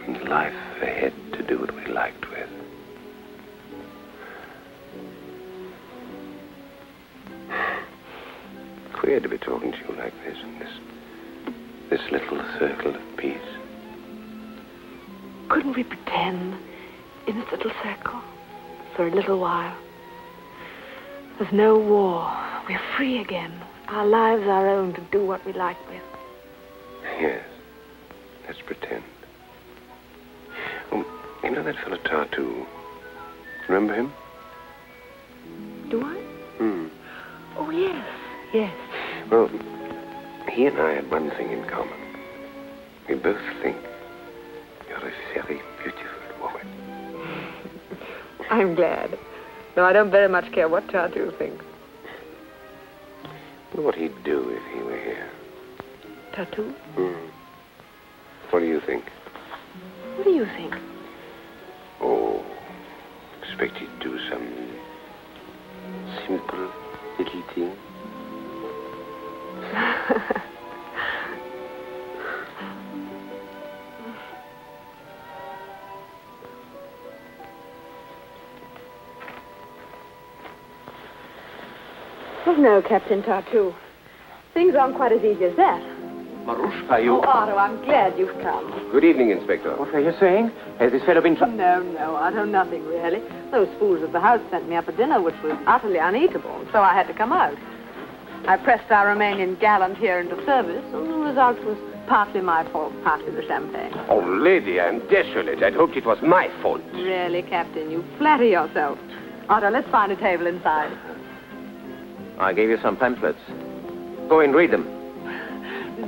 Speaker 4: And life ahead to do what we liked with. Queer to be talking to you like this in this little circle of peace.
Speaker 12: Couldn't we pretend in this little circle for a little while? There's no war. We're free again. Our lives our own to do what we like with.
Speaker 4: Yes. Let's pretend. Oh, you know that fellow Tartu? Remember him?
Speaker 12: Do I? Oh, yes. Yes.
Speaker 4: Well, he and I had one thing in common. We both think you're a very beautiful woman.
Speaker 12: I'm glad. Though I don't very much care what Tartu thinks.
Speaker 4: I wonder what he'd do if he were here.
Speaker 12: Tartu?
Speaker 4: What do you think?
Speaker 12: What do you think?
Speaker 4: Oh, expect he'd do some simple little thing.
Speaker 12: Oh, no, Captain Tartu. Things aren't quite as easy as that.
Speaker 10: Marushka, you...
Speaker 12: Oh, Otto, I'm glad you've come.
Speaker 4: Good evening, Inspector.
Speaker 13: What are you saying? Has this fellow been...
Speaker 12: No, Otto, nothing really. Those fools at the house sent me up a dinner which was utterly uneatable, so I had to come out. I pressed our Romanian gallant here into service, and the result was partly my fault, partly the champagne.
Speaker 4: Oh, lady, I'm desolate. I'd hoped it was my fault.
Speaker 12: Really, Captain, you flatter yourself. Otto, let's find a table inside.
Speaker 13: I gave you some pamphlets. Go and read them.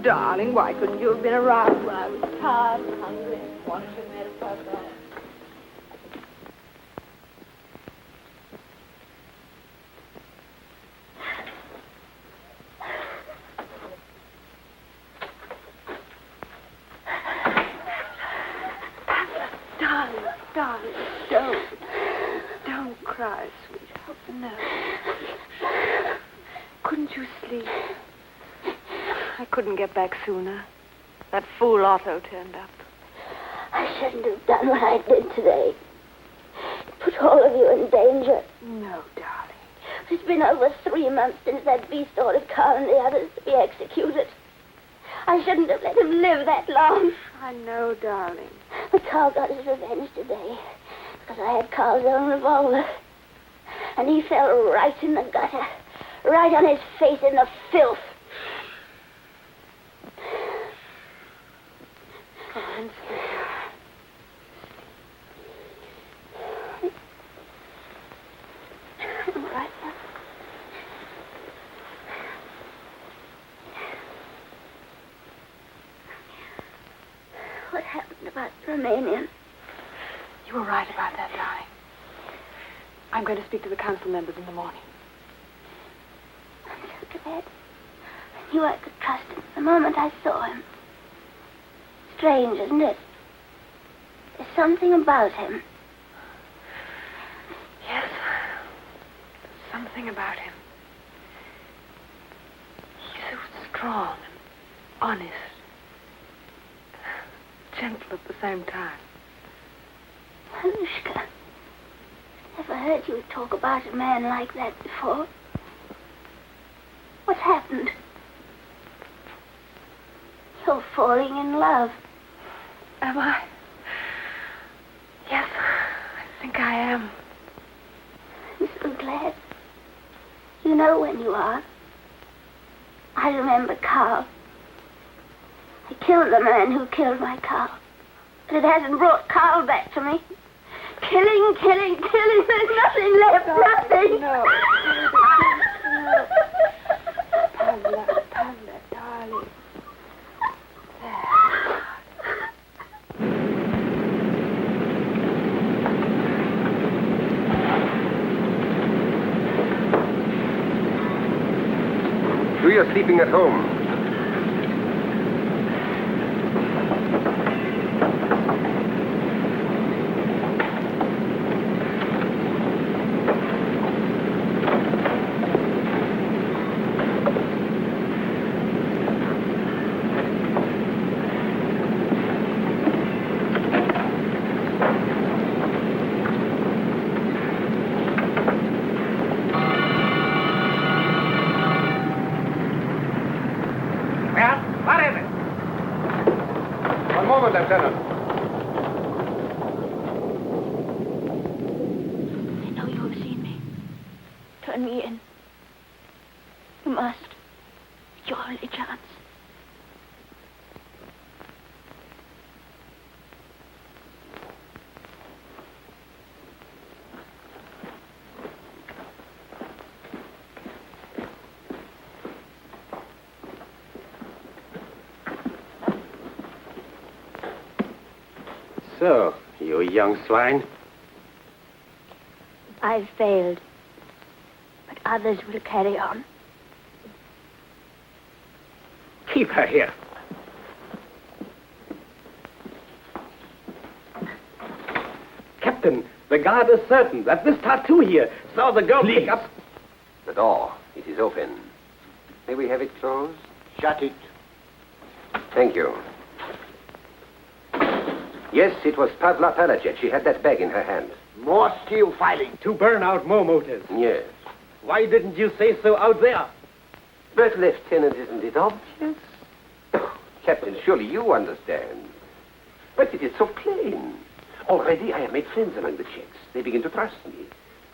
Speaker 12: Darling, why couldn't you have been around when I was tired and hungry and wanted to make a puzzle? Darling, don't cry, sweetheart. No. Couldn't you sleep? I couldn't get back sooner. That fool Otto turned up.
Speaker 5: I shouldn't have done what I did today. Put all of you in danger.
Speaker 12: No, darling.
Speaker 5: It's been over 3 months since that beast ordered Carl and the others to be executed. I shouldn't have let him live that long.
Speaker 12: I know, darling.
Speaker 5: But Carl got his revenge today because I had Carl's own revolver. And he fell right in the gutter, right on his face in the filth.
Speaker 12: Come on, sweetheart.
Speaker 5: All right, now. What happened about the Romanian?
Speaker 12: You were right about that, darling. I'm going to speak to the council members in the morning.
Speaker 5: I'm so glad. I knew I could trust him the moment I saw him. Strange, isn't it? There's something about him.
Speaker 12: Yes. Something about him. He's so strong and honest. Gentle at the same time.
Speaker 5: Anushka, never heard you talk about a man like that before. What happened? You're falling in love.
Speaker 12: Am I? Yes, I think I am.
Speaker 5: I'm so glad. You know when you are. I remember Carl. I killed the man who killed my Carl. But it hasn't brought Carl back to me. Killing. There's nothing left. Nothing.
Speaker 12: No. Pavla, darling.
Speaker 4: Do your sleeping at home. Lieutenant.
Speaker 5: I know you have seen me. Turn me in. You must. It's your only chance.
Speaker 4: So, you young swine.
Speaker 5: I've failed, but others will carry on.
Speaker 4: Keep her here. Captain, the guard is certain that this Tartu here saw the girl pick up... The door. It is open. May we have it closed?
Speaker 2: Shut it.
Speaker 4: Thank you. Yes, it was Pavla Palacet. She had that bag in her hand.
Speaker 2: More steel filing.
Speaker 1: To burn out more motors.
Speaker 4: Yes.
Speaker 10: Why didn't you say so out there?
Speaker 4: But, Lieutenant, isn't it obvious? Oh, Captain, surely you understand. But it is so plain. Already I have made friends among the Czechs. They begin to trust me.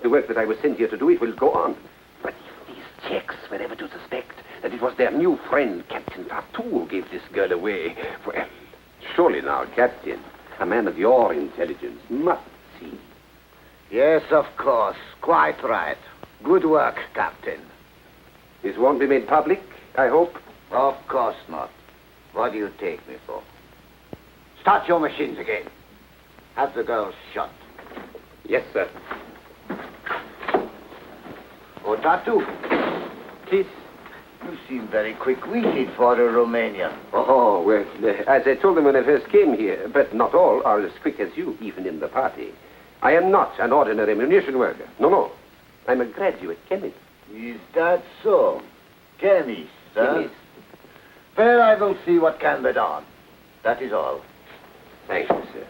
Speaker 4: The work that I was sent here to do, it will go on. But if these Czechs were ever to suspect that it was their new friend, Captain Tartu, who gave this girl away, well, surely now, Captain, a man of your intelligence must see.
Speaker 2: Yes, of course. Quite right. Good work, Captain.
Speaker 4: This won't be made public, I hope?
Speaker 2: Of course not. What do you take me for? Start your machines again. Have the girls shot.
Speaker 4: Yes, sir.
Speaker 2: Oh, Tartu.
Speaker 4: Please.
Speaker 2: You seem very quick-witted for a Romanian.
Speaker 4: Oh, well, as I told them when I first came here, but not all are as quick as you, even in the party. I am not an ordinary munition worker. No. I'm a graduate chemist.
Speaker 2: Is that so? Chemist, huh?
Speaker 4: Chemist.
Speaker 2: Well, I will see what can be done. That is all.
Speaker 4: Thank you, sir.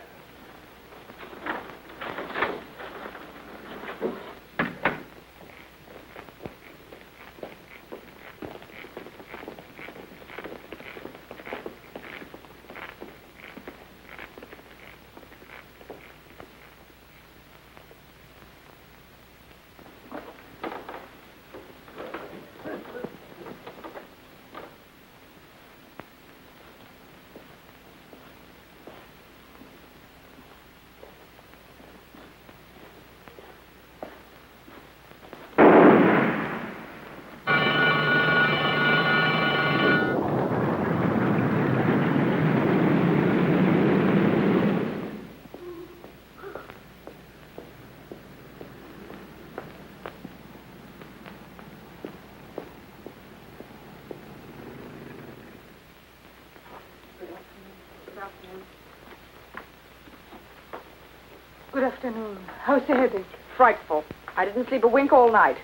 Speaker 12: Good afternoon. How's the headache? Frightful. I didn't sleep a wink all night.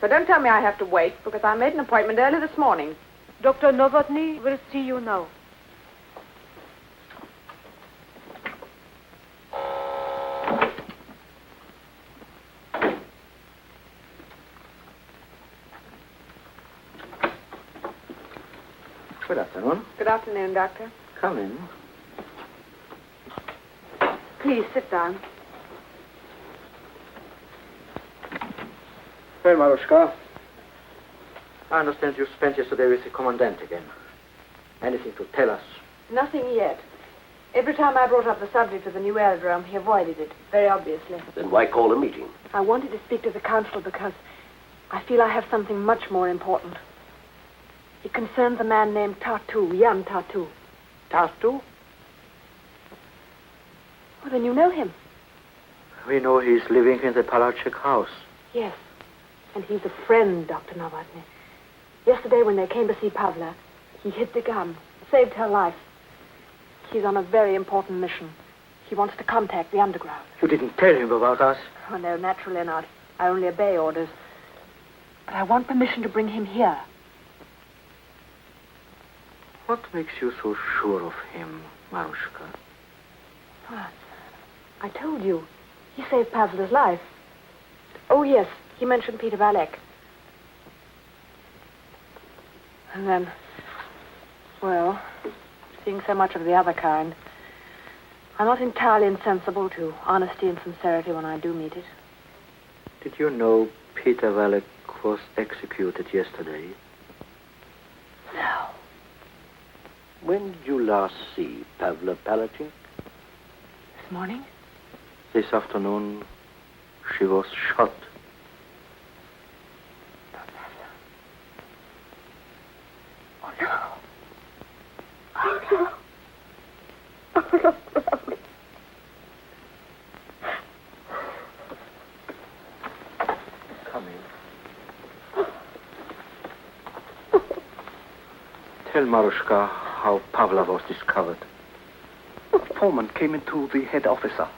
Speaker 12: So don't tell me I have to wait, because I made an appointment early this morning.
Speaker 6: Dr. Novotny will see you now.
Speaker 8: Good afternoon.
Speaker 12: Good afternoon, Doctor.
Speaker 8: Come in.
Speaker 12: Please sit down.
Speaker 8: Well, Marushka, I understand you spent yesterday with the commandant again. Anything to tell us?
Speaker 12: Nothing yet. Every time I brought up the subject of the new aerodrome, he avoided it, very obviously.
Speaker 4: Then why call a meeting?
Speaker 12: I wanted to speak to the council because I feel I have something much more important. It concerns a man named Tartu, Jan Tartu.
Speaker 8: Tartu?
Speaker 12: Well, then you know him.
Speaker 8: We know he's living in the Palachek house.
Speaker 12: Yes. And he's a friend, Dr. Novotny. Yesterday when they came to see Pavla, he hid the gun, saved her life. He's on a very important mission. He wants to contact the underground.
Speaker 8: You didn't tell him about us?
Speaker 12: Oh, no, naturally not. I only obey orders. But I want permission to bring him here.
Speaker 8: What makes you so sure of him, Marushka?
Speaker 12: What? I told you. He saved Pavla's life. Oh, yes. He mentioned Peter Valek. And then, well, seeing so much of the other kind, I'm not entirely insensible to honesty and sincerity when I do meet it.
Speaker 8: Did you know Peter Valek was executed yesterday?
Speaker 12: No.
Speaker 11: When did you last see Pavla Palachek?
Speaker 12: This morning?
Speaker 8: This afternoon, she was shot.
Speaker 12: Oh, no. Oh, no. Oh, no.
Speaker 8: Come in. Tell Marushka how Pavla was discovered.
Speaker 14: A foreman came into the head officer.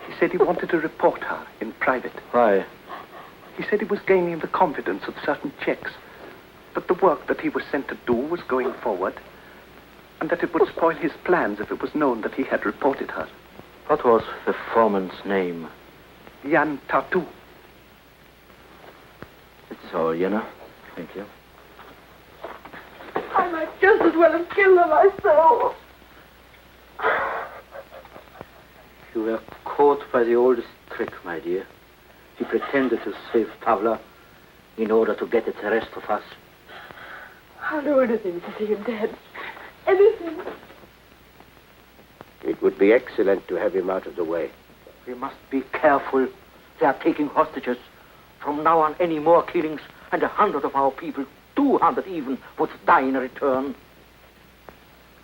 Speaker 14: He said he wanted to report her in private.
Speaker 8: Why?
Speaker 14: He said he was gaining the confidence of certain Czechs, that the work that he was sent to do was going forward, and that it would spoil his plans if it was known that he had reported her.
Speaker 8: What was the foreman's name?
Speaker 14: Jan Tartu.
Speaker 11: all, Jenna. Thank you.
Speaker 12: I might just as well have killed her myself.
Speaker 11: You were caught by the oldest trick, my dear. He pretended to save Pavla in order to get at the rest of us.
Speaker 12: I'll do anything to see him dead. Anything.
Speaker 4: It would be excellent to have him out of the way.
Speaker 9: We must be careful. They are taking hostages. From now on, any more killings, and 100 of our people, 200 even, would die in return.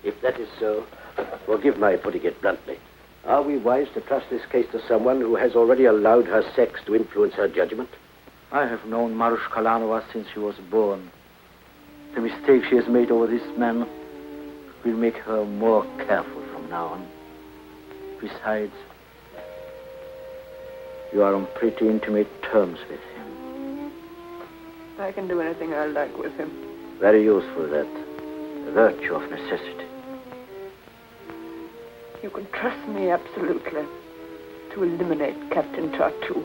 Speaker 4: If that is so, forgive my putting it bluntly. Are we wise to trust this case to someone who has already allowed her sex to influence her judgment?
Speaker 9: I have known Marush Kalanova since she was born. The mistake she has made over this man will make her more careful from now on. Besides, you are on pretty intimate terms with him.
Speaker 12: I can do anything I like with him.
Speaker 9: Very useful, that. The virtue of necessity.
Speaker 12: You can trust me absolutely to eliminate Captain Tartu.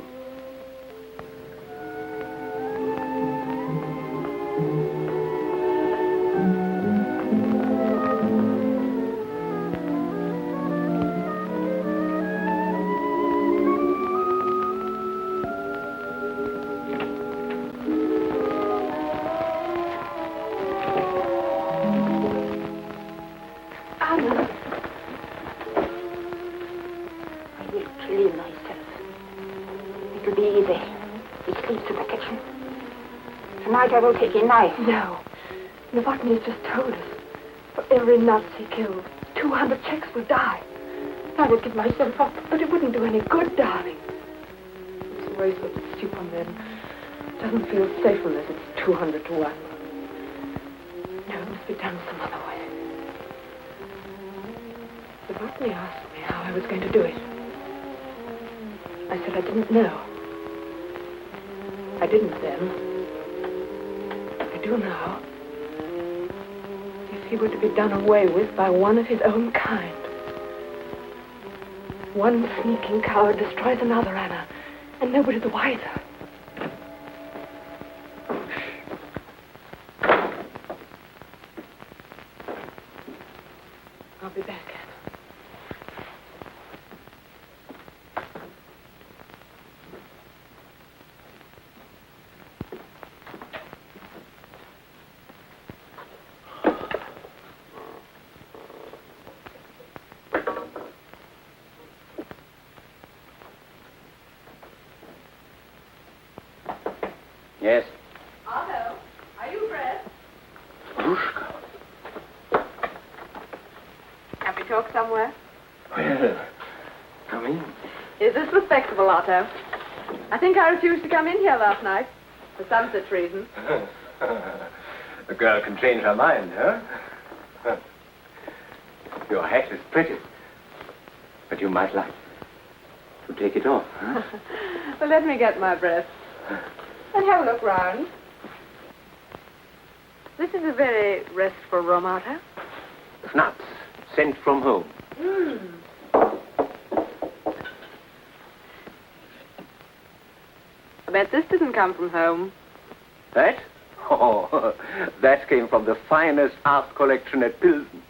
Speaker 5: I will take a knife.
Speaker 12: No. Novotny has just told us. For every Nazi he kills, 200 Czechs will die. I would give myself up, but it wouldn't do any good, darling. It's always with soup on them. It doesn't feel safe unless it's 200 to 1. No, it must be done some other way. Novotny asked me how I was going to do it. I said I didn't know. I didn't then. I do now. If he were to be done away with by one of his own kind. One sneaking coward destroys another, Anna, and nobody the wiser. I'll be back.
Speaker 7: Yes.
Speaker 12: Otto, are you dressed?
Speaker 7: Marushka.
Speaker 12: Can we talk somewhere?
Speaker 7: Well, come in.
Speaker 12: Is this respectable, Otto? I think I refused to come in here last night. For some such reason.
Speaker 13: The girl can change her mind, huh? Your hat is pretty. But you might like to take it off, huh?
Speaker 12: Well, let me get my breath. And have a look round. This is a very restful room, Otto.
Speaker 13: Nuts, sent from home.
Speaker 12: I bet this didn't come from home.
Speaker 13: That? Oh, that came from the finest art collection at Pilsen.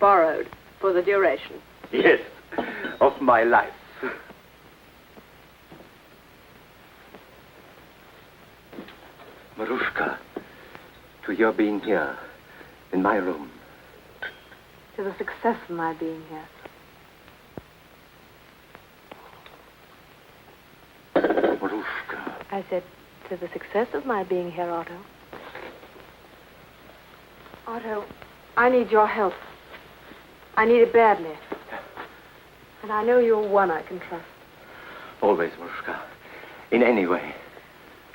Speaker 12: Borrowed for the duration.
Speaker 13: Yes, of my life. Marushka, to your being here, in my room.
Speaker 12: To the success of my being here.
Speaker 13: Marushka.
Speaker 12: I said, to the success of my being here, Otto. Otto, I need your help. I need it badly. And I know you're one I can trust.
Speaker 13: Always, Marushka. In any way.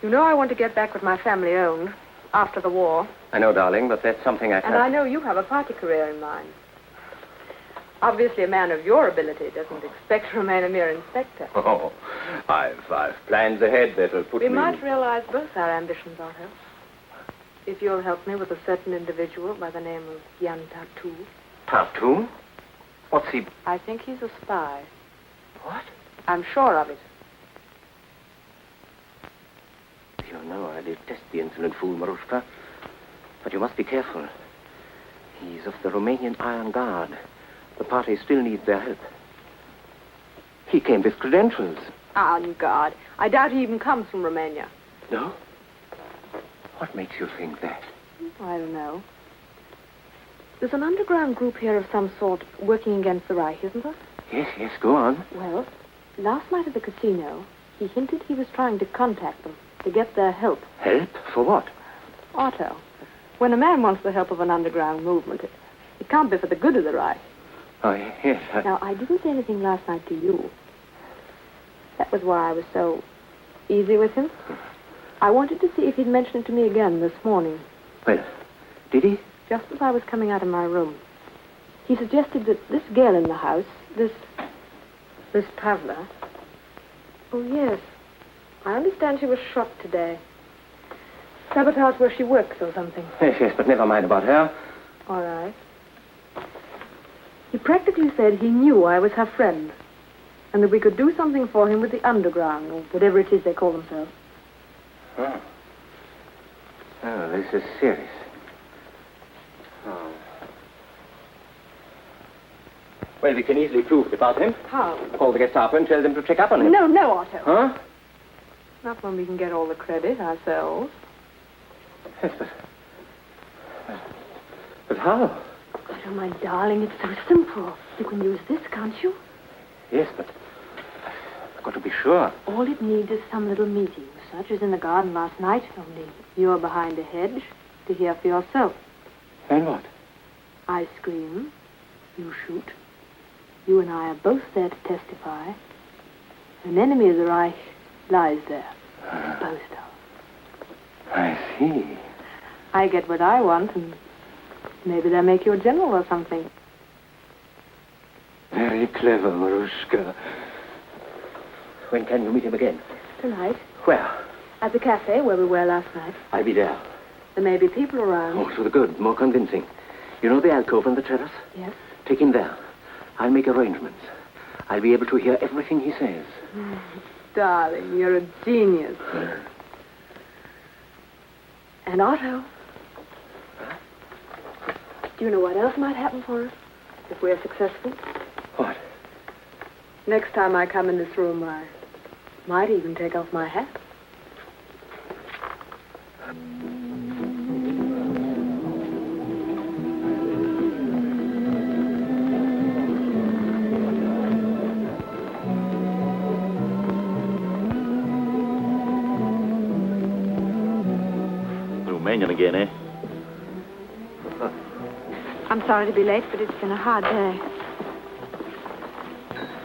Speaker 12: You know I want to get back with my family owned after the war.
Speaker 13: I know, darling, but that's something I can't...
Speaker 12: And I know you have a party career in mind. Obviously, a man of your ability doesn't expect to remain a mere inspector.
Speaker 13: Oh, I've plans ahead that'll put
Speaker 12: We
Speaker 13: me...
Speaker 12: might realize both our ambitions, Otto. If you'll help me with a certain individual by the name of Jan Tartu.
Speaker 13: Tartu? What's he...
Speaker 12: I think he's a spy.
Speaker 13: What?
Speaker 12: I'm sure of it.
Speaker 13: You
Speaker 11: no, I detest the insolent fool, Marushka. But you must be careful. He's of the Romanian Iron Guard. The party still needs their help. He came with credentials.
Speaker 12: On guard. I doubt he even comes from Romania.
Speaker 11: No? What makes you think that?
Speaker 12: I don't know. There's an underground group here of some sort working against the Reich, isn't there?
Speaker 11: Yes, go on.
Speaker 12: Well, last night at the casino, he hinted he was trying to contact them to get their help.
Speaker 11: Help? For what?
Speaker 12: Otto, when a man wants the help of an underground movement, it can't be for the good of the Reich.
Speaker 11: Oh, yes.
Speaker 12: Now, I didn't say anything last night to you. That was why I was so easy with him. I wanted to see if he'd mention it to me again this morning.
Speaker 11: Well, did he?
Speaker 12: Just as I was coming out of my room. He suggested that this girl in the house, this Pavla... Oh, yes. I understand she was shot today. Sabotage where she works or something.
Speaker 11: Yes, but never mind about her.
Speaker 12: All right. He practically said he knew I was her friend, and that we could do something for him with the underground, or whatever it is they call themselves.
Speaker 11: Oh. Oh, this is serious. Oh. Well, we can easily prove it about him.
Speaker 12: How?
Speaker 11: Call the Gestapo and tell them to check up on him.
Speaker 12: No, Otto.
Speaker 11: Huh?
Speaker 12: Not when we can get all the credit ourselves.
Speaker 11: Yes, but how?
Speaker 12: Otto, my darling, it's so simple. You can use this, can't you?
Speaker 11: Yes, but I've got to be sure.
Speaker 12: All it needs is some little meeting, such as in the garden last night, only you're behind a hedge to hear for yourself.
Speaker 11: And what?
Speaker 12: I scream, you shoot. You and I are both there to testify. An enemy of the Reich lies there, disposed of.
Speaker 11: I see.
Speaker 12: I get what I want, and maybe they'll make you a general or something.
Speaker 11: Very clever, Marushka. When can you meet him again?
Speaker 12: Tonight.
Speaker 11: Where?
Speaker 12: At the cafe where we were last night.
Speaker 11: I'll be there.
Speaker 12: There may be people around.
Speaker 11: Oh, so the good, more convincing. You know the alcove on the terrace?
Speaker 12: Yes.
Speaker 11: Take him there. I'll make arrangements. I'll be able to hear everything he says.
Speaker 12: Darling, you're a genius. And Otto.
Speaker 11: Huh?
Speaker 12: Do you know what else might happen for us if we're successful?
Speaker 11: What?
Speaker 12: Next time I come in this room, I might even take off my hat.
Speaker 15: Romanian again, eh?
Speaker 12: I'm sorry to be late, but it's been a hard day.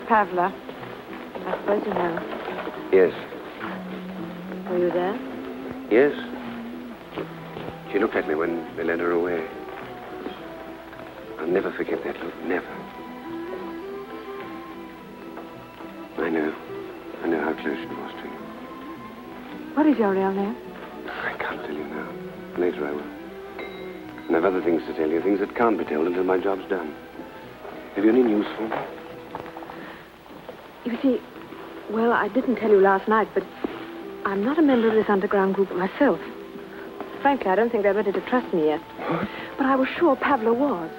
Speaker 12: Pavla, I suppose you know.
Speaker 4: Yes.
Speaker 12: Were you there?
Speaker 4: Yes. She looked at me when they led her away. I'll never forget that look, never. I know how close she was to you.
Speaker 12: What is your real name?
Speaker 4: I can't tell you now. Later I will. And I've other things to tell you, things that can't be told until my job's done. Have you any news for me?
Speaker 12: You see, well, I didn't tell you last night, but I'm not a member of this underground group myself. Frankly, I don't think they're ready to trust me yet.
Speaker 4: What?
Speaker 12: But I was sure Pavla was.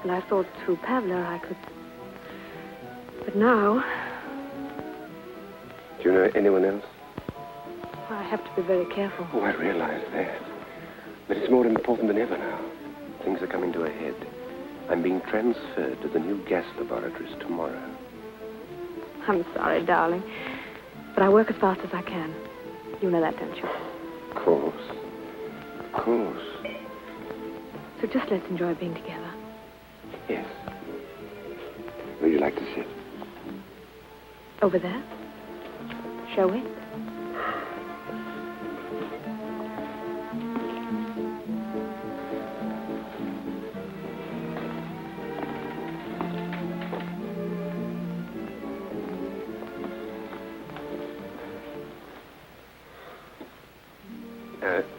Speaker 12: And I thought through Pavla I could... But now...
Speaker 4: Do you know anyone else?
Speaker 12: I have to be very careful.
Speaker 4: Oh, I realize that. But it's more important than ever now. Things are coming to a head. I'm being transferred to the new gas laboratories tomorrow.
Speaker 12: I'm sorry, darling. But I work as fast as I can. You know that, don't you?
Speaker 4: Of course. Of course.
Speaker 12: So just let's enjoy being together.
Speaker 4: Yes. Would you like to sit?
Speaker 12: Over there? Shall we?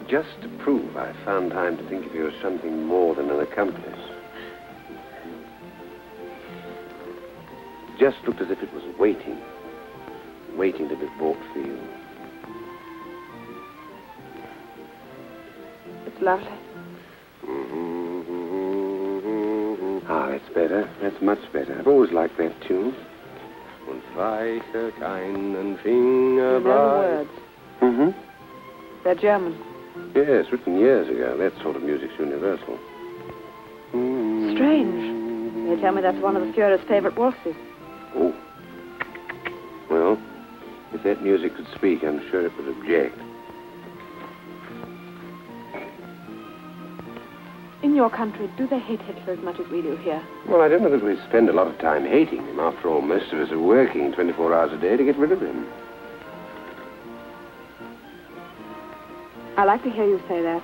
Speaker 4: Just to prove I found time to think of you as something more than an accomplice. Just looked as if it was waiting to be brought for you.
Speaker 12: It's lovely.
Speaker 4: Ah, that's better. That's much better. I've always liked that tune. Und weiche keinen Finger
Speaker 12: You know the words.
Speaker 4: Mm-hmm.
Speaker 12: They're German.
Speaker 4: Yes, written years ago. That sort of music's universal.
Speaker 12: Strange. They tell me that's one of the Führer's favorite waltzes.
Speaker 4: Oh. Well, if that music could speak, I'm sure it would object.
Speaker 12: In your country, do they hate Hitler as much as we do here?
Speaker 4: Well, I don't know that we spend a lot of time hating him. After all, most of us are working 24 hours a day to get rid of him.
Speaker 12: I like to hear you say that.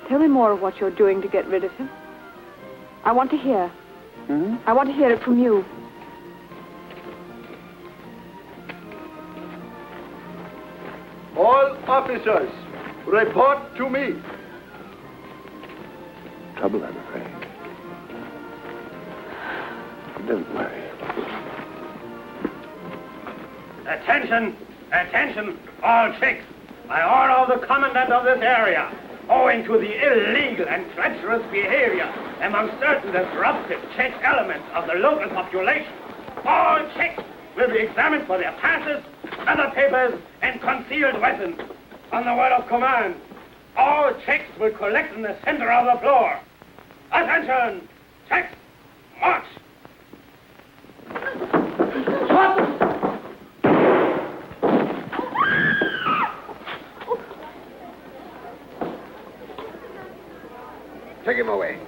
Speaker 12: Tell me more of what you're doing to get rid of him. I want to hear.
Speaker 4: Hmm?
Speaker 12: I want to hear it from you.
Speaker 15: All officers, report to me.
Speaker 4: Trouble, I'm afraid. Don't worry.
Speaker 16: Attention! Attention, all chicks! By order of the commandant of this area, owing to the illegal and treacherous behavior among certain disruptive Czech elements of the local population, all chicks will be examined for their passes, other papers, and concealed weapons. On the word of command, all chicks will collect in the center of the floor. Attention! Checks! March!
Speaker 1: Take him away.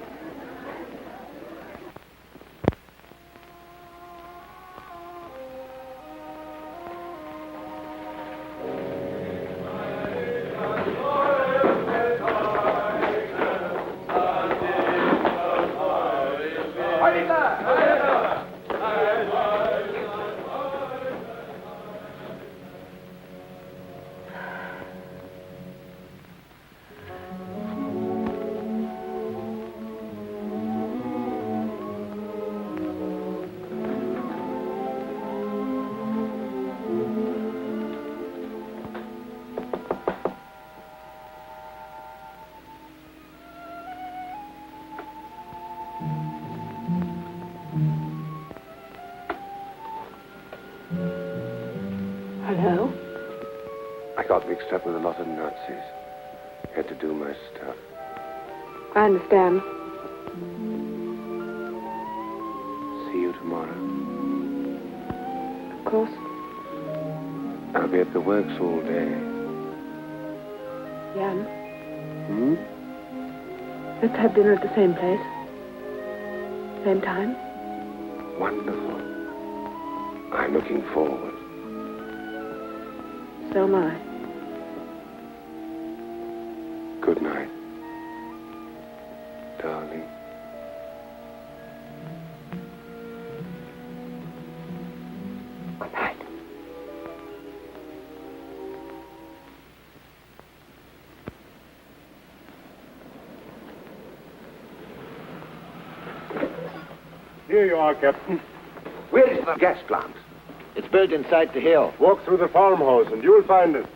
Speaker 12: Hello?
Speaker 4: I got mixed up with a lot of Nazis. Had to do my stuff.
Speaker 12: I understand.
Speaker 4: See you tomorrow.
Speaker 12: Of course.
Speaker 4: I'll be at the works all day.
Speaker 12: Jan,
Speaker 4: Hmm?
Speaker 12: let's have dinner at the same place. Same time.
Speaker 4: Wonderful. I'm looking forward.
Speaker 12: So am I.
Speaker 4: Good night, darling. Good night.
Speaker 15: Here you are, Captain.
Speaker 1: Where is the gas plant?
Speaker 3: It's built inside the hill.
Speaker 15: Walk through the farmhouse and you'll find it.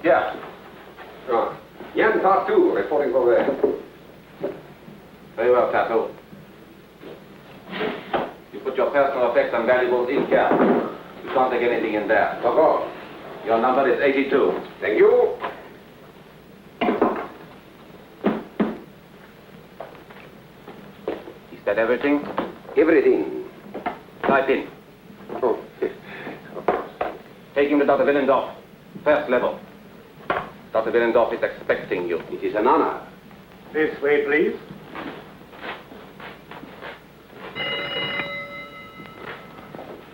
Speaker 4: Yeah. Oh. Jan Tartu, reporting for there.
Speaker 13: Very well, Tartu. You put your personal effects and valuables in here. You can't take anything in there.
Speaker 4: Of course.
Speaker 13: Your number is 82.
Speaker 4: Thank you.
Speaker 13: Is that everything?
Speaker 4: Everything.
Speaker 13: Type in.
Speaker 4: Oh, yes. Of course.
Speaker 13: Take him to Dr. Willendorf. First level. Dr. Willendorf is expecting you.
Speaker 4: It is an honor.
Speaker 15: This way, please.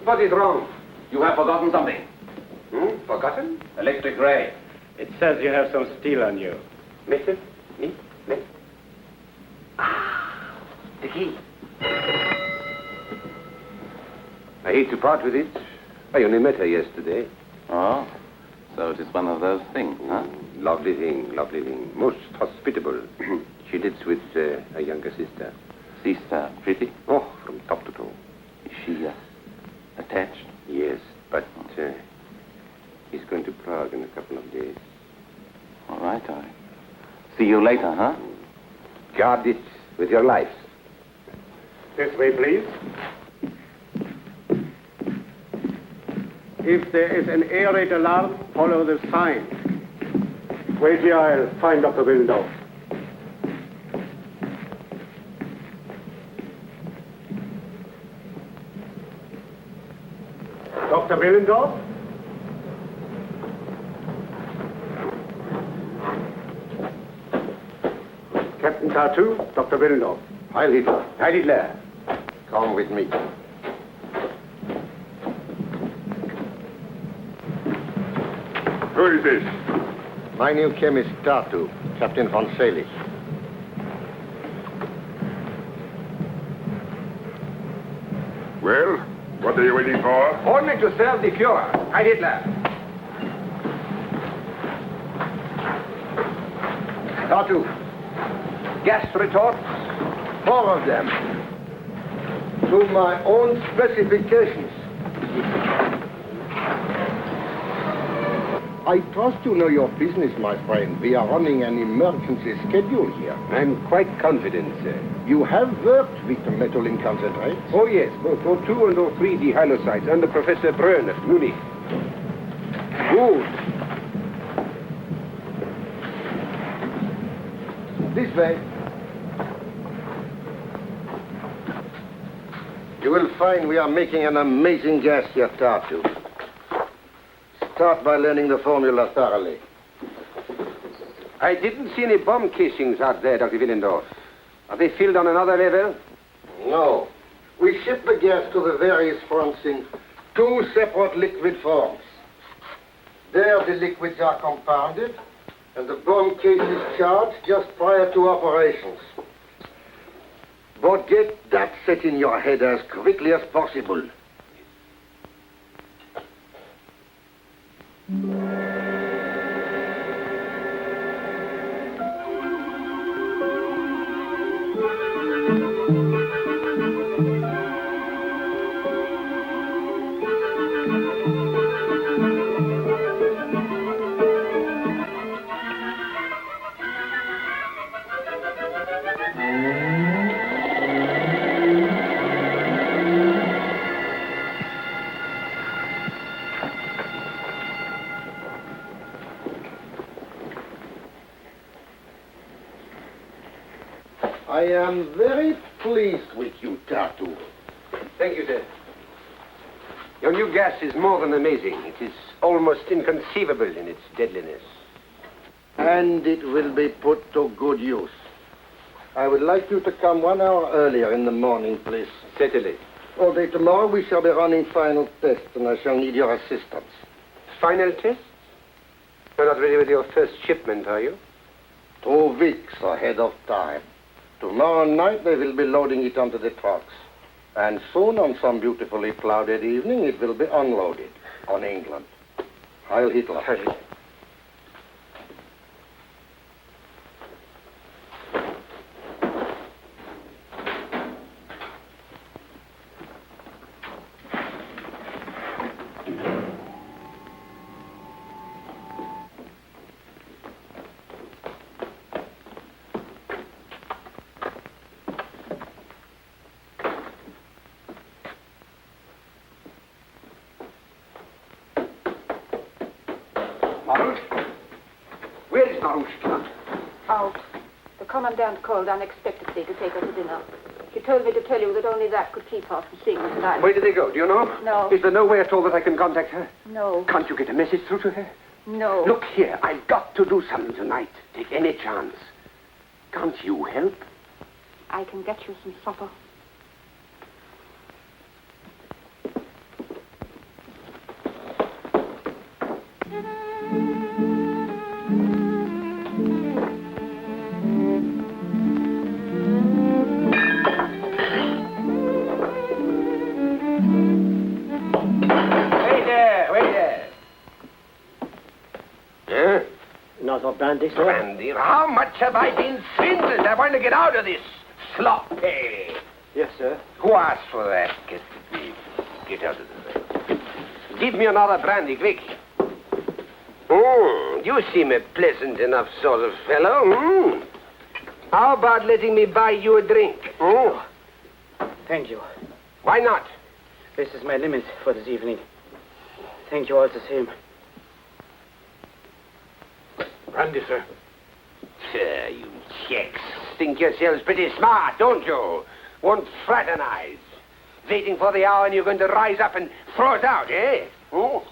Speaker 4: What is wrong?
Speaker 13: You have forgotten something.
Speaker 4: Forgotten?
Speaker 13: Electric ray.
Speaker 15: It says you have some steel on you.
Speaker 4: Metal? Me? Metal? Ah, the key. I hate to part with it. I only met her yesterday.
Speaker 13: Oh, so it is one of those things, huh?
Speaker 4: Lovely thing, lovely thing. Most hospitable. She lives with a younger sister. Sister pretty? Oh, from top to toe. Is she attached? Yes, but he's going to Prague in a couple of days. All right, I see you later, huh? Guard it with your life.
Speaker 1: This way, please. If there is an air raid alarm, follow the sign. Wait here, I'll find Dr. Willendorf. Dr. Willendorf? Captain Tartu, Dr. Willendorf.
Speaker 4: Heil Hitler. Heil Hitler. Come with me.
Speaker 17: Who is this?
Speaker 18: My new chemist, Tartu, Captain von Selig.
Speaker 17: Well, what are you waiting for?
Speaker 4: Only to serve the Fuhrer. Heil Hitler. Tartu. Gas retorts.
Speaker 18: 4 of them. To my own specifications. I trust you know your business, my friend. We are running an emergency schedule here.
Speaker 4: I'm quite confident, sir.
Speaker 18: You have worked with the metal in concentrate?
Speaker 4: Oh, yes, both O2 and O3 dihalocytes under Professor Brön at Munich.
Speaker 18: Good. This way. You will find we are making an amazing gas here, Tartu. Start by learning the formula thoroughly.
Speaker 4: I didn't see any bomb casings out there, Dr. Willendorf. Are they filled on another level?
Speaker 18: No. We ship the gas to the various fronts in 2 separate liquid forms. There the liquids are compounded, and the bomb case is charged just prior to operations. But get that set in your head as quickly as possible. I am very pleased with you, Tartu.
Speaker 4: Thank you, sir. Your new gas is more than amazing. It is almost inconceivable in its deadliness.
Speaker 18: And it will be put to good use. I would like you to come 1 hour earlier in the morning, please.
Speaker 4: Certainly.
Speaker 18: All day tomorrow we shall be running final tests, and I shall need your assistance.
Speaker 4: Final test? You're not ready with your first shipment, are you?
Speaker 18: 2 weeks ahead of time. Tomorrow night they will be loading it onto the trucks. And soon, on some beautifully clouded evening, it will be unloaded on England. Heil Hitler.
Speaker 4: Heil Hitler. Where is Marushka?
Speaker 6: Out. The commandant called unexpectedly to take her to dinner. She told me to tell you that only that could keep her from seeing me tonight.
Speaker 4: Where did they go? Do you know?
Speaker 6: No.
Speaker 4: Is there no way at all that I can contact her?
Speaker 6: No.
Speaker 4: Can't you get a message through to her?
Speaker 6: No.
Speaker 4: Look here, I've got to do something tonight. Take any chance. Can't you help?
Speaker 6: I can get you some supper.
Speaker 9: Another brandy, sir?
Speaker 4: Brandy? How much have I been swindled? I want to get out of this sloppy. Yes, sir. Who asked for that? Get out of the way. Give me another brandy, quick. You seem a pleasant enough sort of fellow. How about letting me buy you a drink?
Speaker 9: Thank you.
Speaker 4: Why not?
Speaker 9: This is my limit for this evening. Thank you all the same.
Speaker 1: Brandy, sir.
Speaker 4: Sir, you Czechs think yourselves pretty smart, don't you? Won't fraternize. Waiting for the hour and you're going to rise up and throw it out, eh? Well,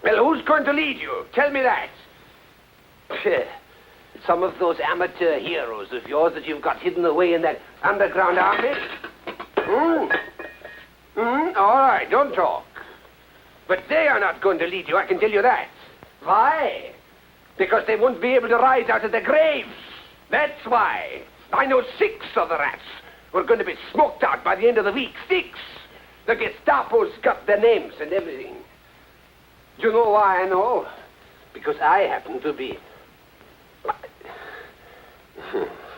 Speaker 4: who's going to lead you? Tell me that. Some of those amateur heroes of yours that you've got hidden away in that underground army? All right, don't talk. But they are not going to lead you, I can tell you that. Why? Because they won't be able to rise out of their graves. That's why. I know 6 of the rats who are going to be smoked out by the end of the week. 6. The Gestapo's got their names and everything. Do you know why I know? Because I happen to be.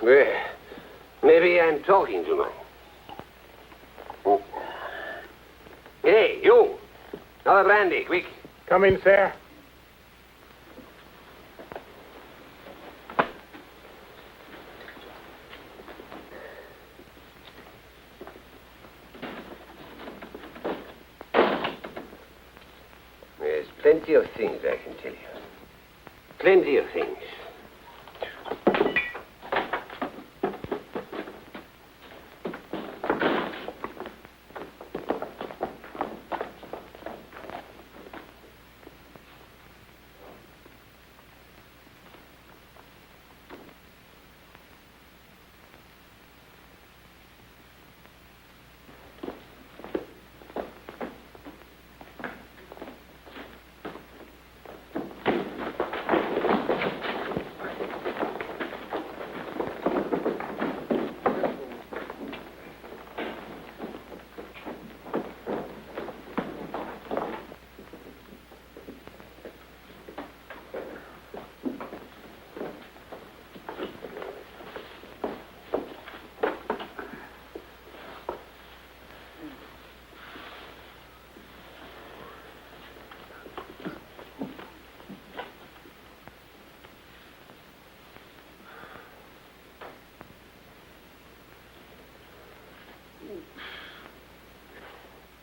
Speaker 4: Well, maybe I'm talking too much. Hey, you. Another brandy, quick.
Speaker 1: Come in, sir.
Speaker 4: There's plenty of things I can tell you. Plenty of things.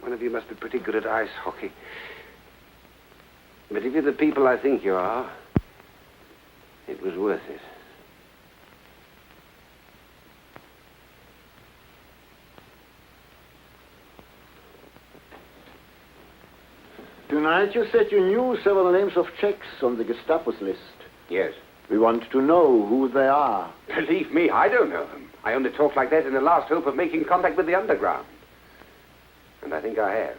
Speaker 4: One of you must be pretty good at ice hockey. But if you're the people I think you are, it was worth it.
Speaker 8: Tonight you said you knew several names of Czechs on the Gestapo's list.
Speaker 4: Yes.
Speaker 8: We want to know who they are.
Speaker 4: Believe me, I don't know them. I only talk like that in the last hope of making contact with the underground. And I think I have.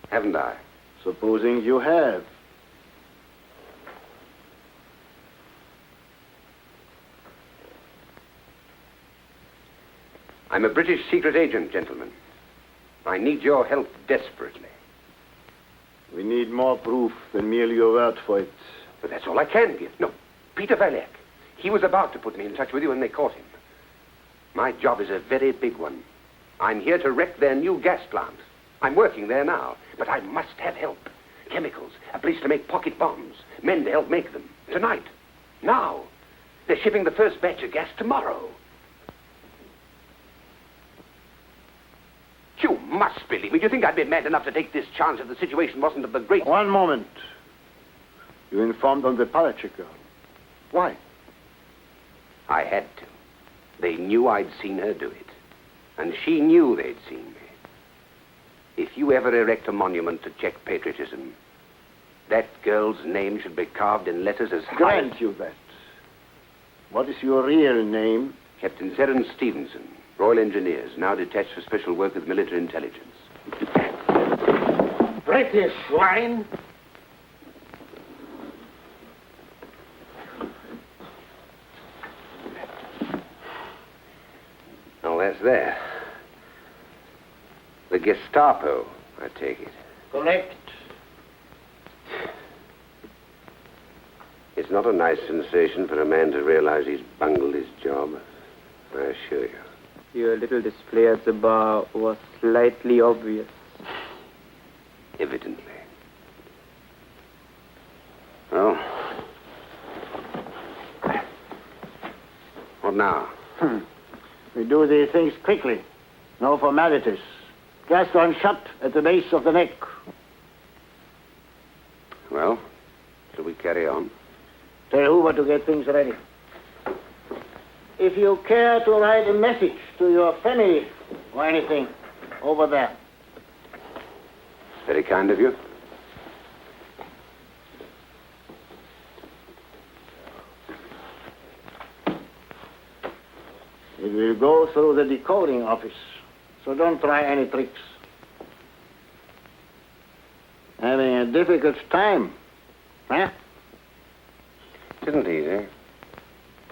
Speaker 4: Haven't I?
Speaker 8: Supposing you have.
Speaker 4: I'm a British secret agent, gentlemen. I need your help desperately.
Speaker 8: We need more proof than merely your word for it.
Speaker 4: But that's all I can give. No, Peter Valek. He was about to put me in touch with you when they caught him. My job is a very big one. I'm here to wreck their new gas plant. I'm working there now, but I must have help. Chemicals, a place to make pocket bombs, men to help make them. Tonight. Now. They're shipping the first batch of gas tomorrow. You must believe me. Do you think I'd be mad enough to take this chance if the situation wasn't of the great...
Speaker 8: One moment. You informed on the Palachik girl. Why?
Speaker 4: I had to. They knew I'd seen her do it. And she knew they'd seen me. If you ever erect a monument to Czech patriotism, that girl's name should be carved in letters as high...
Speaker 8: Grant you that. What is your real name?
Speaker 4: Captain Seren Stevenson, Royal Engineers, now detached for special work with military intelligence.
Speaker 1: British swine!
Speaker 4: Oh, that's there. The Gestapo, I take it.
Speaker 1: Correct.
Speaker 4: It's not a nice sensation for a man to realize he's bungled his job, I assure you.
Speaker 19: Your little display at the bar was slightly obvious.
Speaker 4: Evidently. Well, what now?
Speaker 9: We do these things quickly. No formalities. Gas gun shut at the base of the neck.
Speaker 4: Well, shall we carry on?
Speaker 9: Tell Hoover to get things ready. If you care to write a message to your family or anything, over there.
Speaker 4: Very kind of you.
Speaker 9: It will go through the decoding office, so don't try any tricks. Having a difficult time, huh?
Speaker 4: It isn't easy.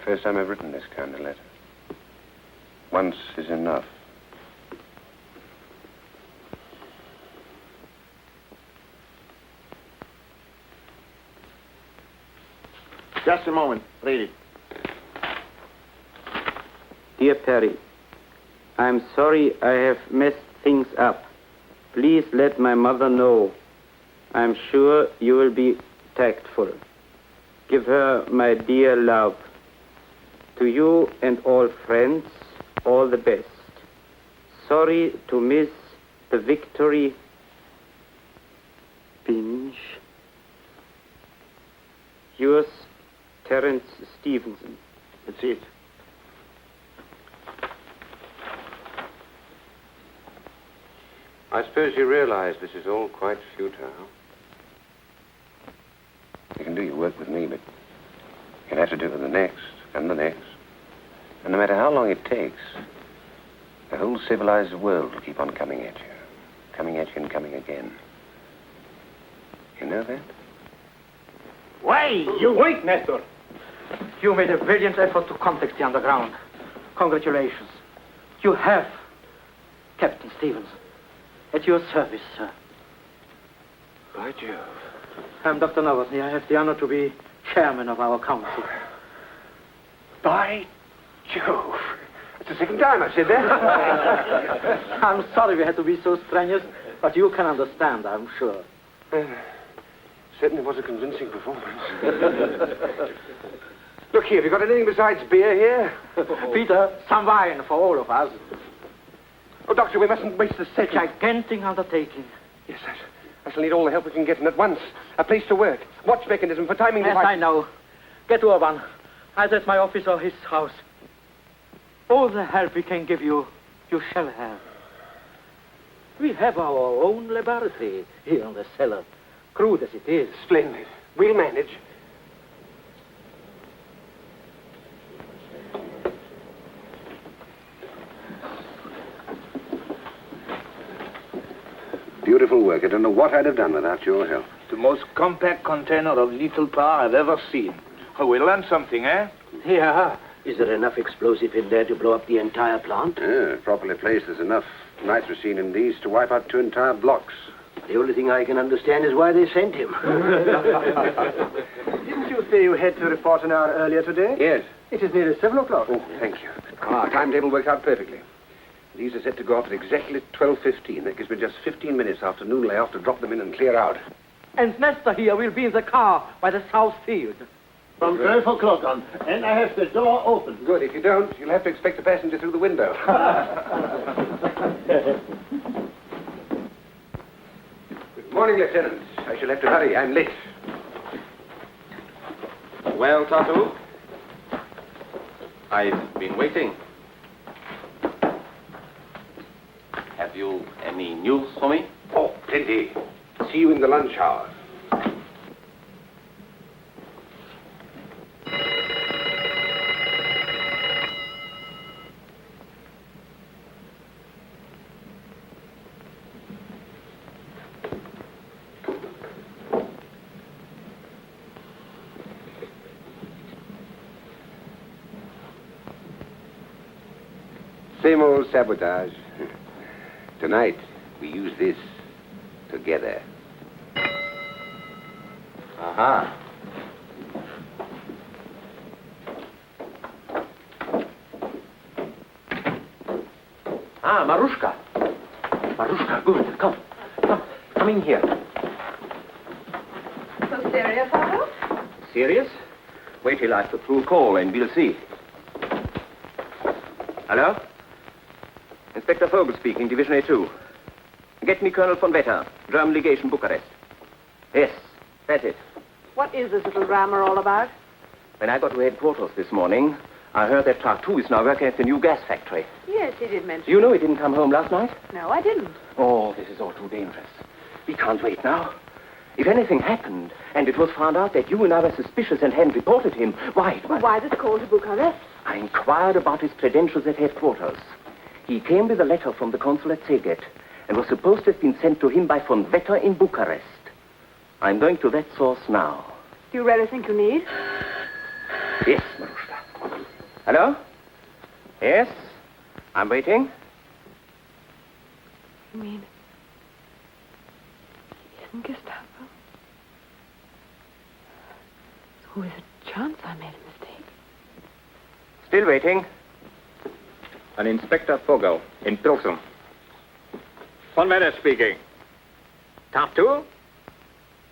Speaker 4: First time I've written this kind of letter. Once is enough.
Speaker 9: Just a moment. Read it.
Speaker 19: Dear Perry, I'm sorry I have messed things up. Please let my mother know. I'm sure you will be tactful. Give her my dear love. To you and all friends, all the best. Sorry to miss the victory. Binge. Yours, Terence Stevenson.
Speaker 9: That's it.
Speaker 4: I suppose you realize this is all quite futile. You can do your work with me, but you'll have to do it with the next, and the next. And no matter how long it takes, the whole civilized world will keep on coming at you. Coming at you and coming again. You know that?
Speaker 9: Why, you...
Speaker 3: Wait, Nestor. You made a brilliant effort to contact the underground. Congratulations. You have Captain Stevenson. At your service, sir.
Speaker 4: By Jove.
Speaker 3: I'm Dr. Novotny. I have the honor to be chairman of our council.
Speaker 1: By Jove. It's the second time I've said that.
Speaker 3: I'm sorry we had to be so strenuous, but you can understand, I'm sure.
Speaker 1: Certainly was a convincing performance. Look here, have you got anything besides beer here?
Speaker 3: Peter, some wine for all of us.
Speaker 1: Oh, Doctor, we mustn't waste a second.
Speaker 3: Gigantic undertaking.
Speaker 1: Yes, I shall need all the help we can get, and at once. A place to work. Watch mechanism for timing
Speaker 3: Yes,
Speaker 1: devices.
Speaker 3: I know. Get Urban. Either at my office or his house. All the help we can give you, you shall have. We have our own laboratory here in the cellar. Crude as it is.
Speaker 1: Splendid. We'll manage.
Speaker 4: Beautiful work. I don't know what I'd have done without your help.
Speaker 2: The most compact container of lethal power I've ever seen. Oh, we learned something, eh?
Speaker 11: Yeah. Is there enough explosive in there to blow up the entire plant?
Speaker 4: Yeah, properly placed, there's enough nitrocene in these to wipe out 2 entire blocks.
Speaker 11: The only thing I can understand is why they sent him.
Speaker 3: Didn't you say you had to report an hour earlier today?
Speaker 4: Yes.
Speaker 3: It is nearly 7 o'clock.
Speaker 4: Oh, thank you. Our timetable worked out perfectly. These are set to go off at exactly 12:15. That gives me just 15 minutes after noon layoff to drop them in and clear out.
Speaker 3: And Nestor here will be in the car by the south field.
Speaker 9: From 12 o'clock on, and I have the door open.
Speaker 4: Good. If you don't, you'll have to expect a passenger through the window. Good morning, Lieutenant. I shall have to hurry. I'm late.
Speaker 13: Well, Tartu? I've been waiting. Have you any news for me?
Speaker 4: Oh, plenty. See you in the lunch hour. Same old sabotage. Tonight, we use this together.
Speaker 13: Aha.
Speaker 7: Ah, Marushka. Marushka, good. Come. Come in here.
Speaker 12: So serious, Otto?
Speaker 7: Serious? Wait till after through call and we'll see. Hello? Inspector Vogel speaking, Division A2. Get me Colonel von Wetter, German Legation, Bucharest. Yes, that's it.
Speaker 12: What is this little drama all about?
Speaker 7: When I got to headquarters this morning, I heard that Tartu is now working at the new gas factory.
Speaker 12: Yes, he did mention.
Speaker 7: Do you know he didn't come home last night?
Speaker 12: No, I didn't.
Speaker 7: Oh, this is all too dangerous. We can't wait now. If anything happened, and it was found out that you and I were suspicious and hadn't reported him, why?
Speaker 12: Why this call to Bucharest?
Speaker 7: I inquired about his credentials at headquarters. He came with a letter from the consul at Szeged and was supposed to have been sent to him by von Wetter in Bucharest. I'm going to that source now.
Speaker 12: Do you really think you need?
Speaker 7: Yes, Marushka. Hello? Yes? I'm waiting.
Speaker 12: You mean... isn't Gestapo? So is it chance I made a mistake?
Speaker 13: Still waiting. An Inspector Vogel in Pilsen. Von Wetter speaking. Tartu?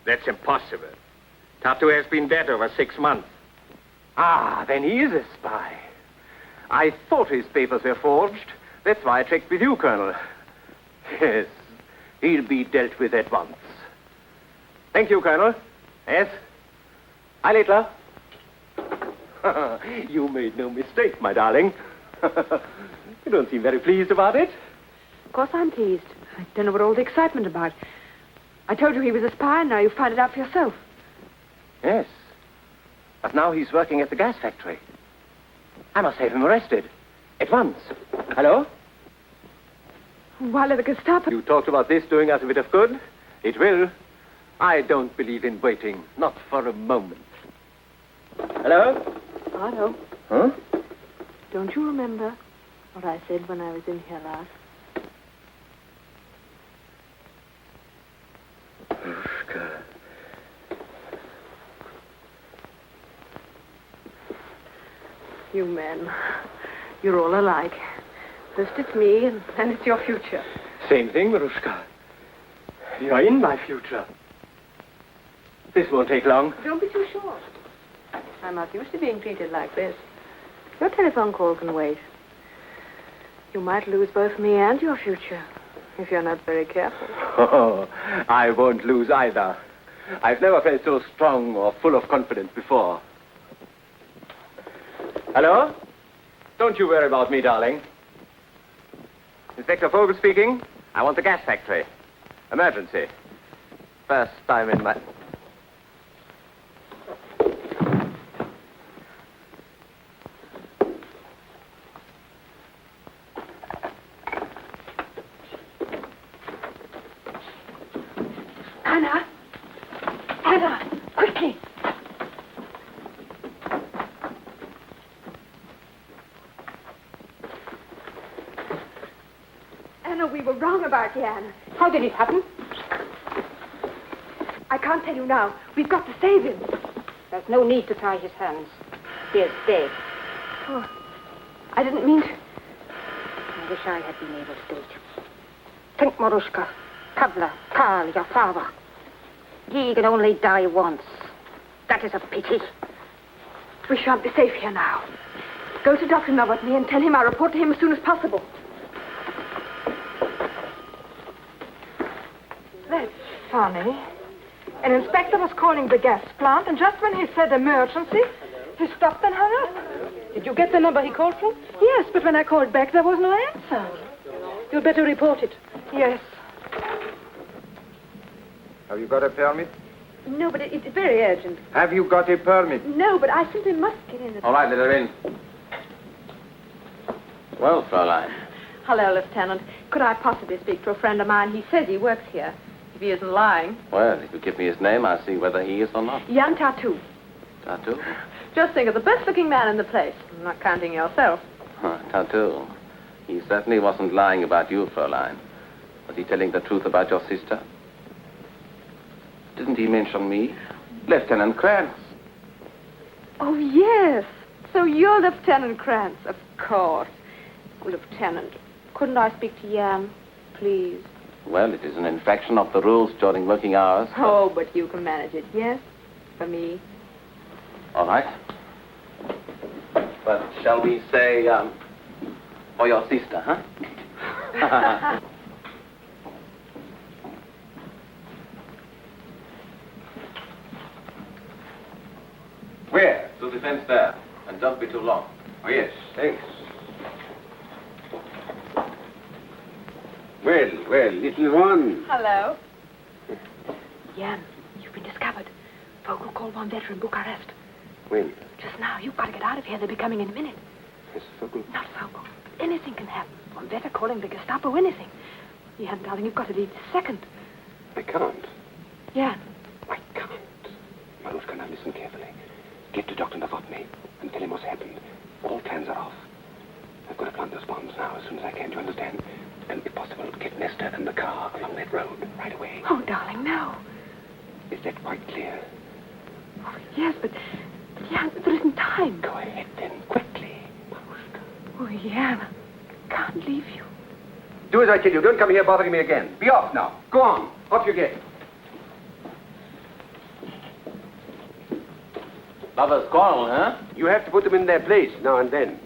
Speaker 13: That's impossible. Tartu has been dead over 6 months.
Speaker 7: Ah, then he is a spy. I thought his papers were forged. That's why I checked with you, Colonel. Yes, he'll be dealt with at once. Thank you, Colonel. Yes? Hi, Littler. You made no mistake, my darling. You don't seem very pleased about it.
Speaker 12: Of course I'm pleased. I don't know what all the excitement about. I told you he was a spy, and now you find it out for yourself.
Speaker 7: Yes. But now he's working at the gas factory. I must have him arrested. At once. Hello?
Speaker 12: Why let the Gestapo...
Speaker 7: You talked about this doing us a bit of good. It will. I don't believe in waiting. Not for a moment. Hello?
Speaker 12: Otto.
Speaker 7: Huh?
Speaker 12: Don't you remember what I said when I was in here last?
Speaker 7: Marushka.
Speaker 12: You men, you're all alike. First it's me, and then it's your future.
Speaker 7: Same thing, Marushka. You're in my future. This won't take long.
Speaker 12: Don't be too sure. I'm not used to being treated like this. Your telephone call can wait. You might lose both me and your future if you're not very careful.
Speaker 7: Oh, I won't lose either. I've never felt so strong or full of confidence before. Hello? Don't you worry about me, darling. Inspector Vogel speaking. I want the gas factory. Emergency. First time in my...
Speaker 12: Anna! Anna! Quickly! Anna, we were wrong about Jan.
Speaker 6: How did it happen?
Speaker 12: I can't tell you now. We've got to save him.
Speaker 6: There's no need to tie his hands. He is dead.
Speaker 12: Oh, I didn't mean to...
Speaker 6: I wish I had been able to do it. Think, Marushka. Pavla, Karl, your father. He can only die once. That is a pity.
Speaker 12: We shan't be safe here now. Go to Dr. Novotny and tell him I'll report to him as soon as possible. That's funny. An inspector was calling the gas plant, and just when he said emergency, he stopped and hung up.
Speaker 6: Did you get the number he called from?
Speaker 12: Yes, but when I called back, there was no answer.
Speaker 6: You'd better report it.
Speaker 12: Yes.
Speaker 13: Have you got a permit?
Speaker 12: No, but it's very urgent.
Speaker 13: Have you got a permit?
Speaker 12: No, but I simply must get in.
Speaker 13: All right, let her in.
Speaker 7: Well, Fräulein.
Speaker 12: Hello, Lieutenant. Could I possibly speak to a friend of mine? He says he works here. If he isn't lying.
Speaker 7: Well, if you give me his name, I'll see whether he is or not.
Speaker 12: Jan Tartu.
Speaker 7: Tartu?
Speaker 12: Just think of the best-looking man in the place. Not counting yourself.
Speaker 7: Tartu. He certainly wasn't lying about you, Fräulein. Was he telling the truth about your sister? Didn't he mention me? Lieutenant Krantz.
Speaker 12: Oh, yes. So you're Lieutenant Krantz, of course. Lieutenant, Couldn't I speak to Jan, please?
Speaker 7: Well, it is an infraction of the rules during working hours.
Speaker 12: Oh, but you can manage it, yes? For me.
Speaker 7: All right. But shall we say, for your sister, huh?
Speaker 2: Where?
Speaker 7: To the fence there. And don't be too long.
Speaker 2: Oh, yes, thanks. Well, little one.
Speaker 12: Hello. Jan, you've been discovered. Vogel called one veteran Bucharest.
Speaker 2: When?
Speaker 12: Just now. You've got to get out of here. They'll be coming in a minute.
Speaker 2: Yes, Vogel.
Speaker 12: Not Vogel. Anything can happen. One veteran calling the Gestapo, anything. Jan, darling, you've got to leave this second.
Speaker 2: I can't.
Speaker 12: Jan.
Speaker 2: I can't. Marushka, now listen carefully. Get to Dr. Novotny and tell him what's happened. All plans are off. I've got to plant those bombs now as soon as I can, do you understand? And if possible, get Nestor and the car along that road right away.
Speaker 12: Oh, darling, no.
Speaker 2: Is that quite clear?
Speaker 12: Oh, yes, but Jan, there isn't time.
Speaker 2: Go ahead then, quickly, Marushka.
Speaker 12: Oh, Jan, I can't leave you.
Speaker 2: Do as I tell you. Don't come here bothering me again. Be off now. Go on. Off you get.
Speaker 7: Lovers quarrel, huh?
Speaker 2: You have to put them in their place now and then.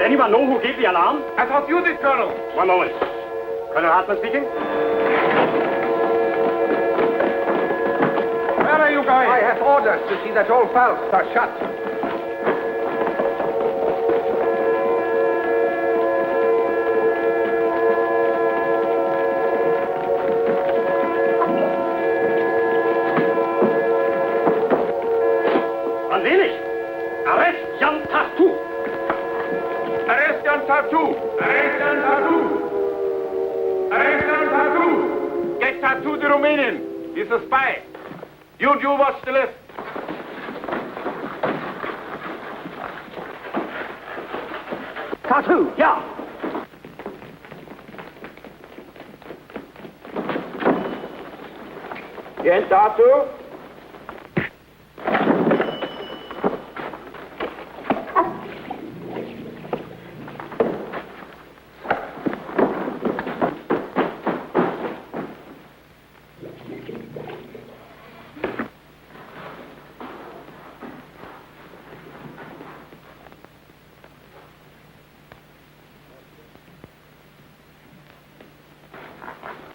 Speaker 16: Anyone know who gave the alarm?
Speaker 1: I thought you did, Colonel.
Speaker 16: One moment. Colonel Hartmann speaking.
Speaker 1: Where are you going? I have orders to see that all valves are shut.
Speaker 16: Ein wenig. Arrest Jan Tartu.
Speaker 1: Arrest Jan Tartu! Arrest Jan Tartu! Arrest Jan Tartu! Get Tartu the Romanian. He's a spy. You watch the left.
Speaker 16: Tartu, ja.
Speaker 1: Jan Tartu?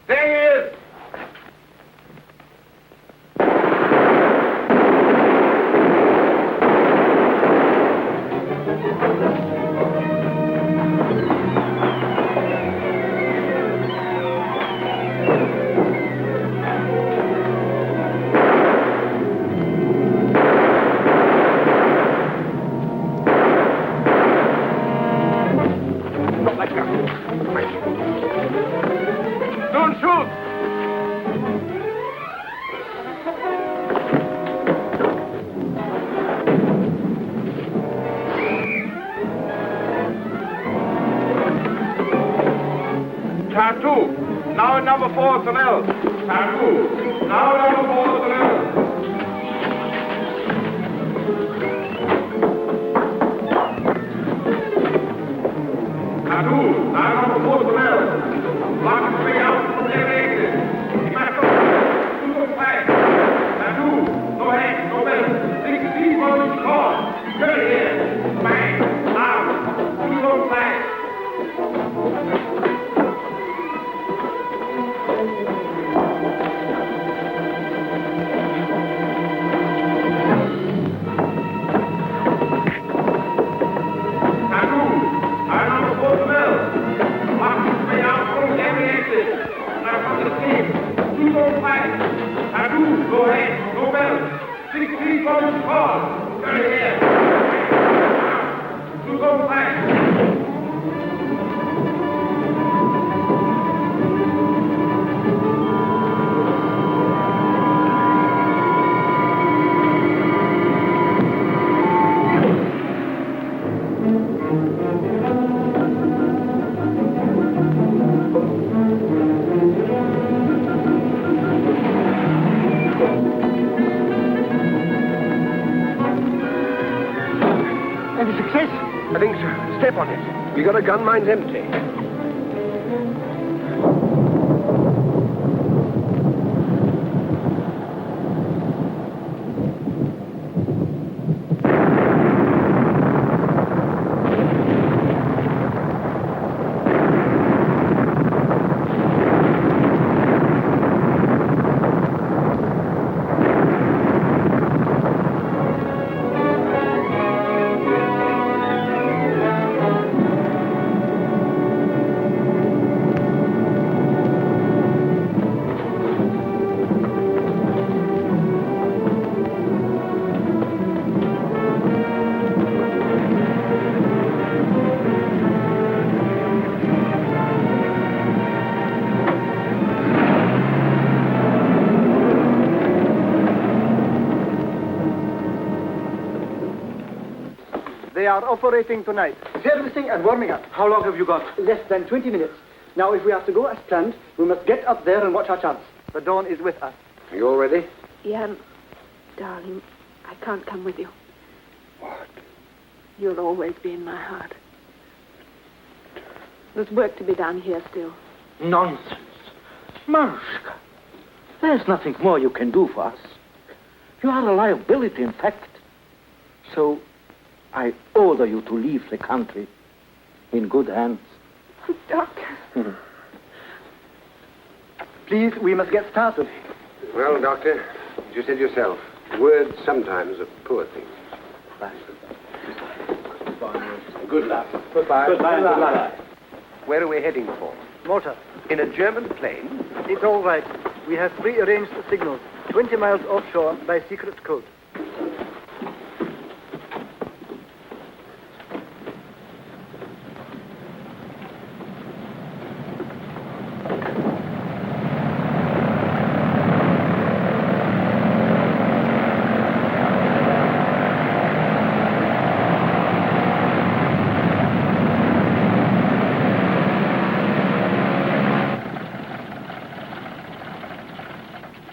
Speaker 1: There he is! Don't let go. Don't shoot! Tartu, now in number 4 tunnel. Tartu, now in number 4 tunnel. Tartu, now number 4 tunnel. Block coming out from their exit. Tartu, no head, no bell. 16 volts cord. Turn here. Bang, now. Two on flag.
Speaker 16: 63 forms call. Turn here. To go flank.
Speaker 1: Any success? I think so. Step on it. We got a gun, mine's empty.
Speaker 8: They are operating tonight. Servicing and warming up.
Speaker 9: How long have you got?
Speaker 8: Less than 20 minutes. Now, if we have to go as planned, we must get up there and watch our chance. The dawn is with us.
Speaker 1: Are you all ready?
Speaker 12: Jan, darling, I can't come with you.
Speaker 1: What?
Speaker 12: You'll always be in my heart. There's work to be done here still.
Speaker 9: Nonsense. Marushka, there's nothing more you can do for us. You are a liability, in fact. So, I order you to leave the country in good hands.
Speaker 12: Doctor.
Speaker 8: Please, we must get started.
Speaker 1: Well, Doctor, as you said yourself, words sometimes are poor things.
Speaker 2: Good luck.
Speaker 8: Goodbye.
Speaker 2: Goodbye. Where are we heading for?
Speaker 8: Motor.
Speaker 2: In a German plane?
Speaker 8: It's all right. We have prearranged signals. 20 miles offshore by secret code.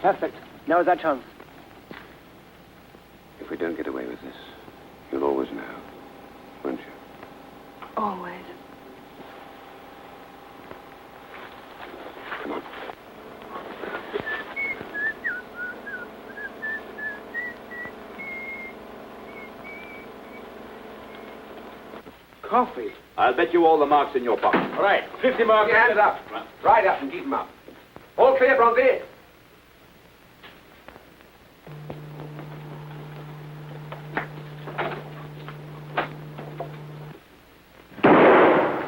Speaker 8: Perfect. Now is our chance.
Speaker 1: If we don't get away with this, you'll always know, won't you?
Speaker 12: Always.
Speaker 1: Come on.
Speaker 2: Coffee. I'll bet you all the marks in your pocket.
Speaker 16: All right, 50 marks.
Speaker 1: Hands up. Right up and keep them up. All clear, Bronzy?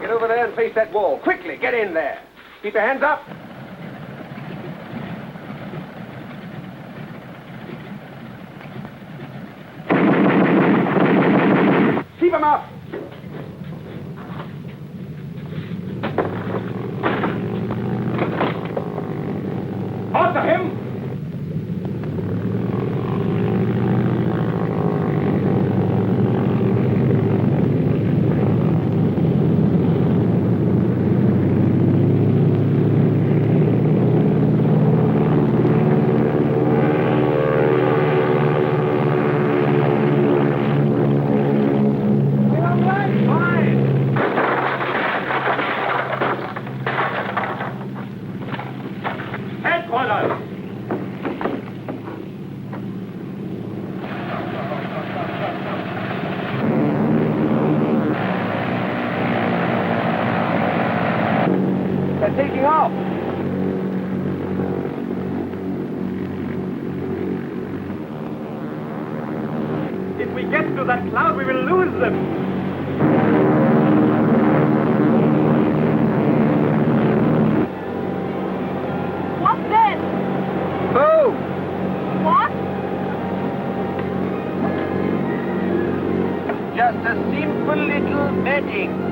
Speaker 1: Get over there and face that wall. Quickly, get in there. Keep your hands up. Keep them up.
Speaker 16: After him!
Speaker 1: They're taking off.
Speaker 16: If we get to that cloud, we will lose them.
Speaker 12: What then?
Speaker 1: Oh!
Speaker 12: What?
Speaker 20: just a simple little betting.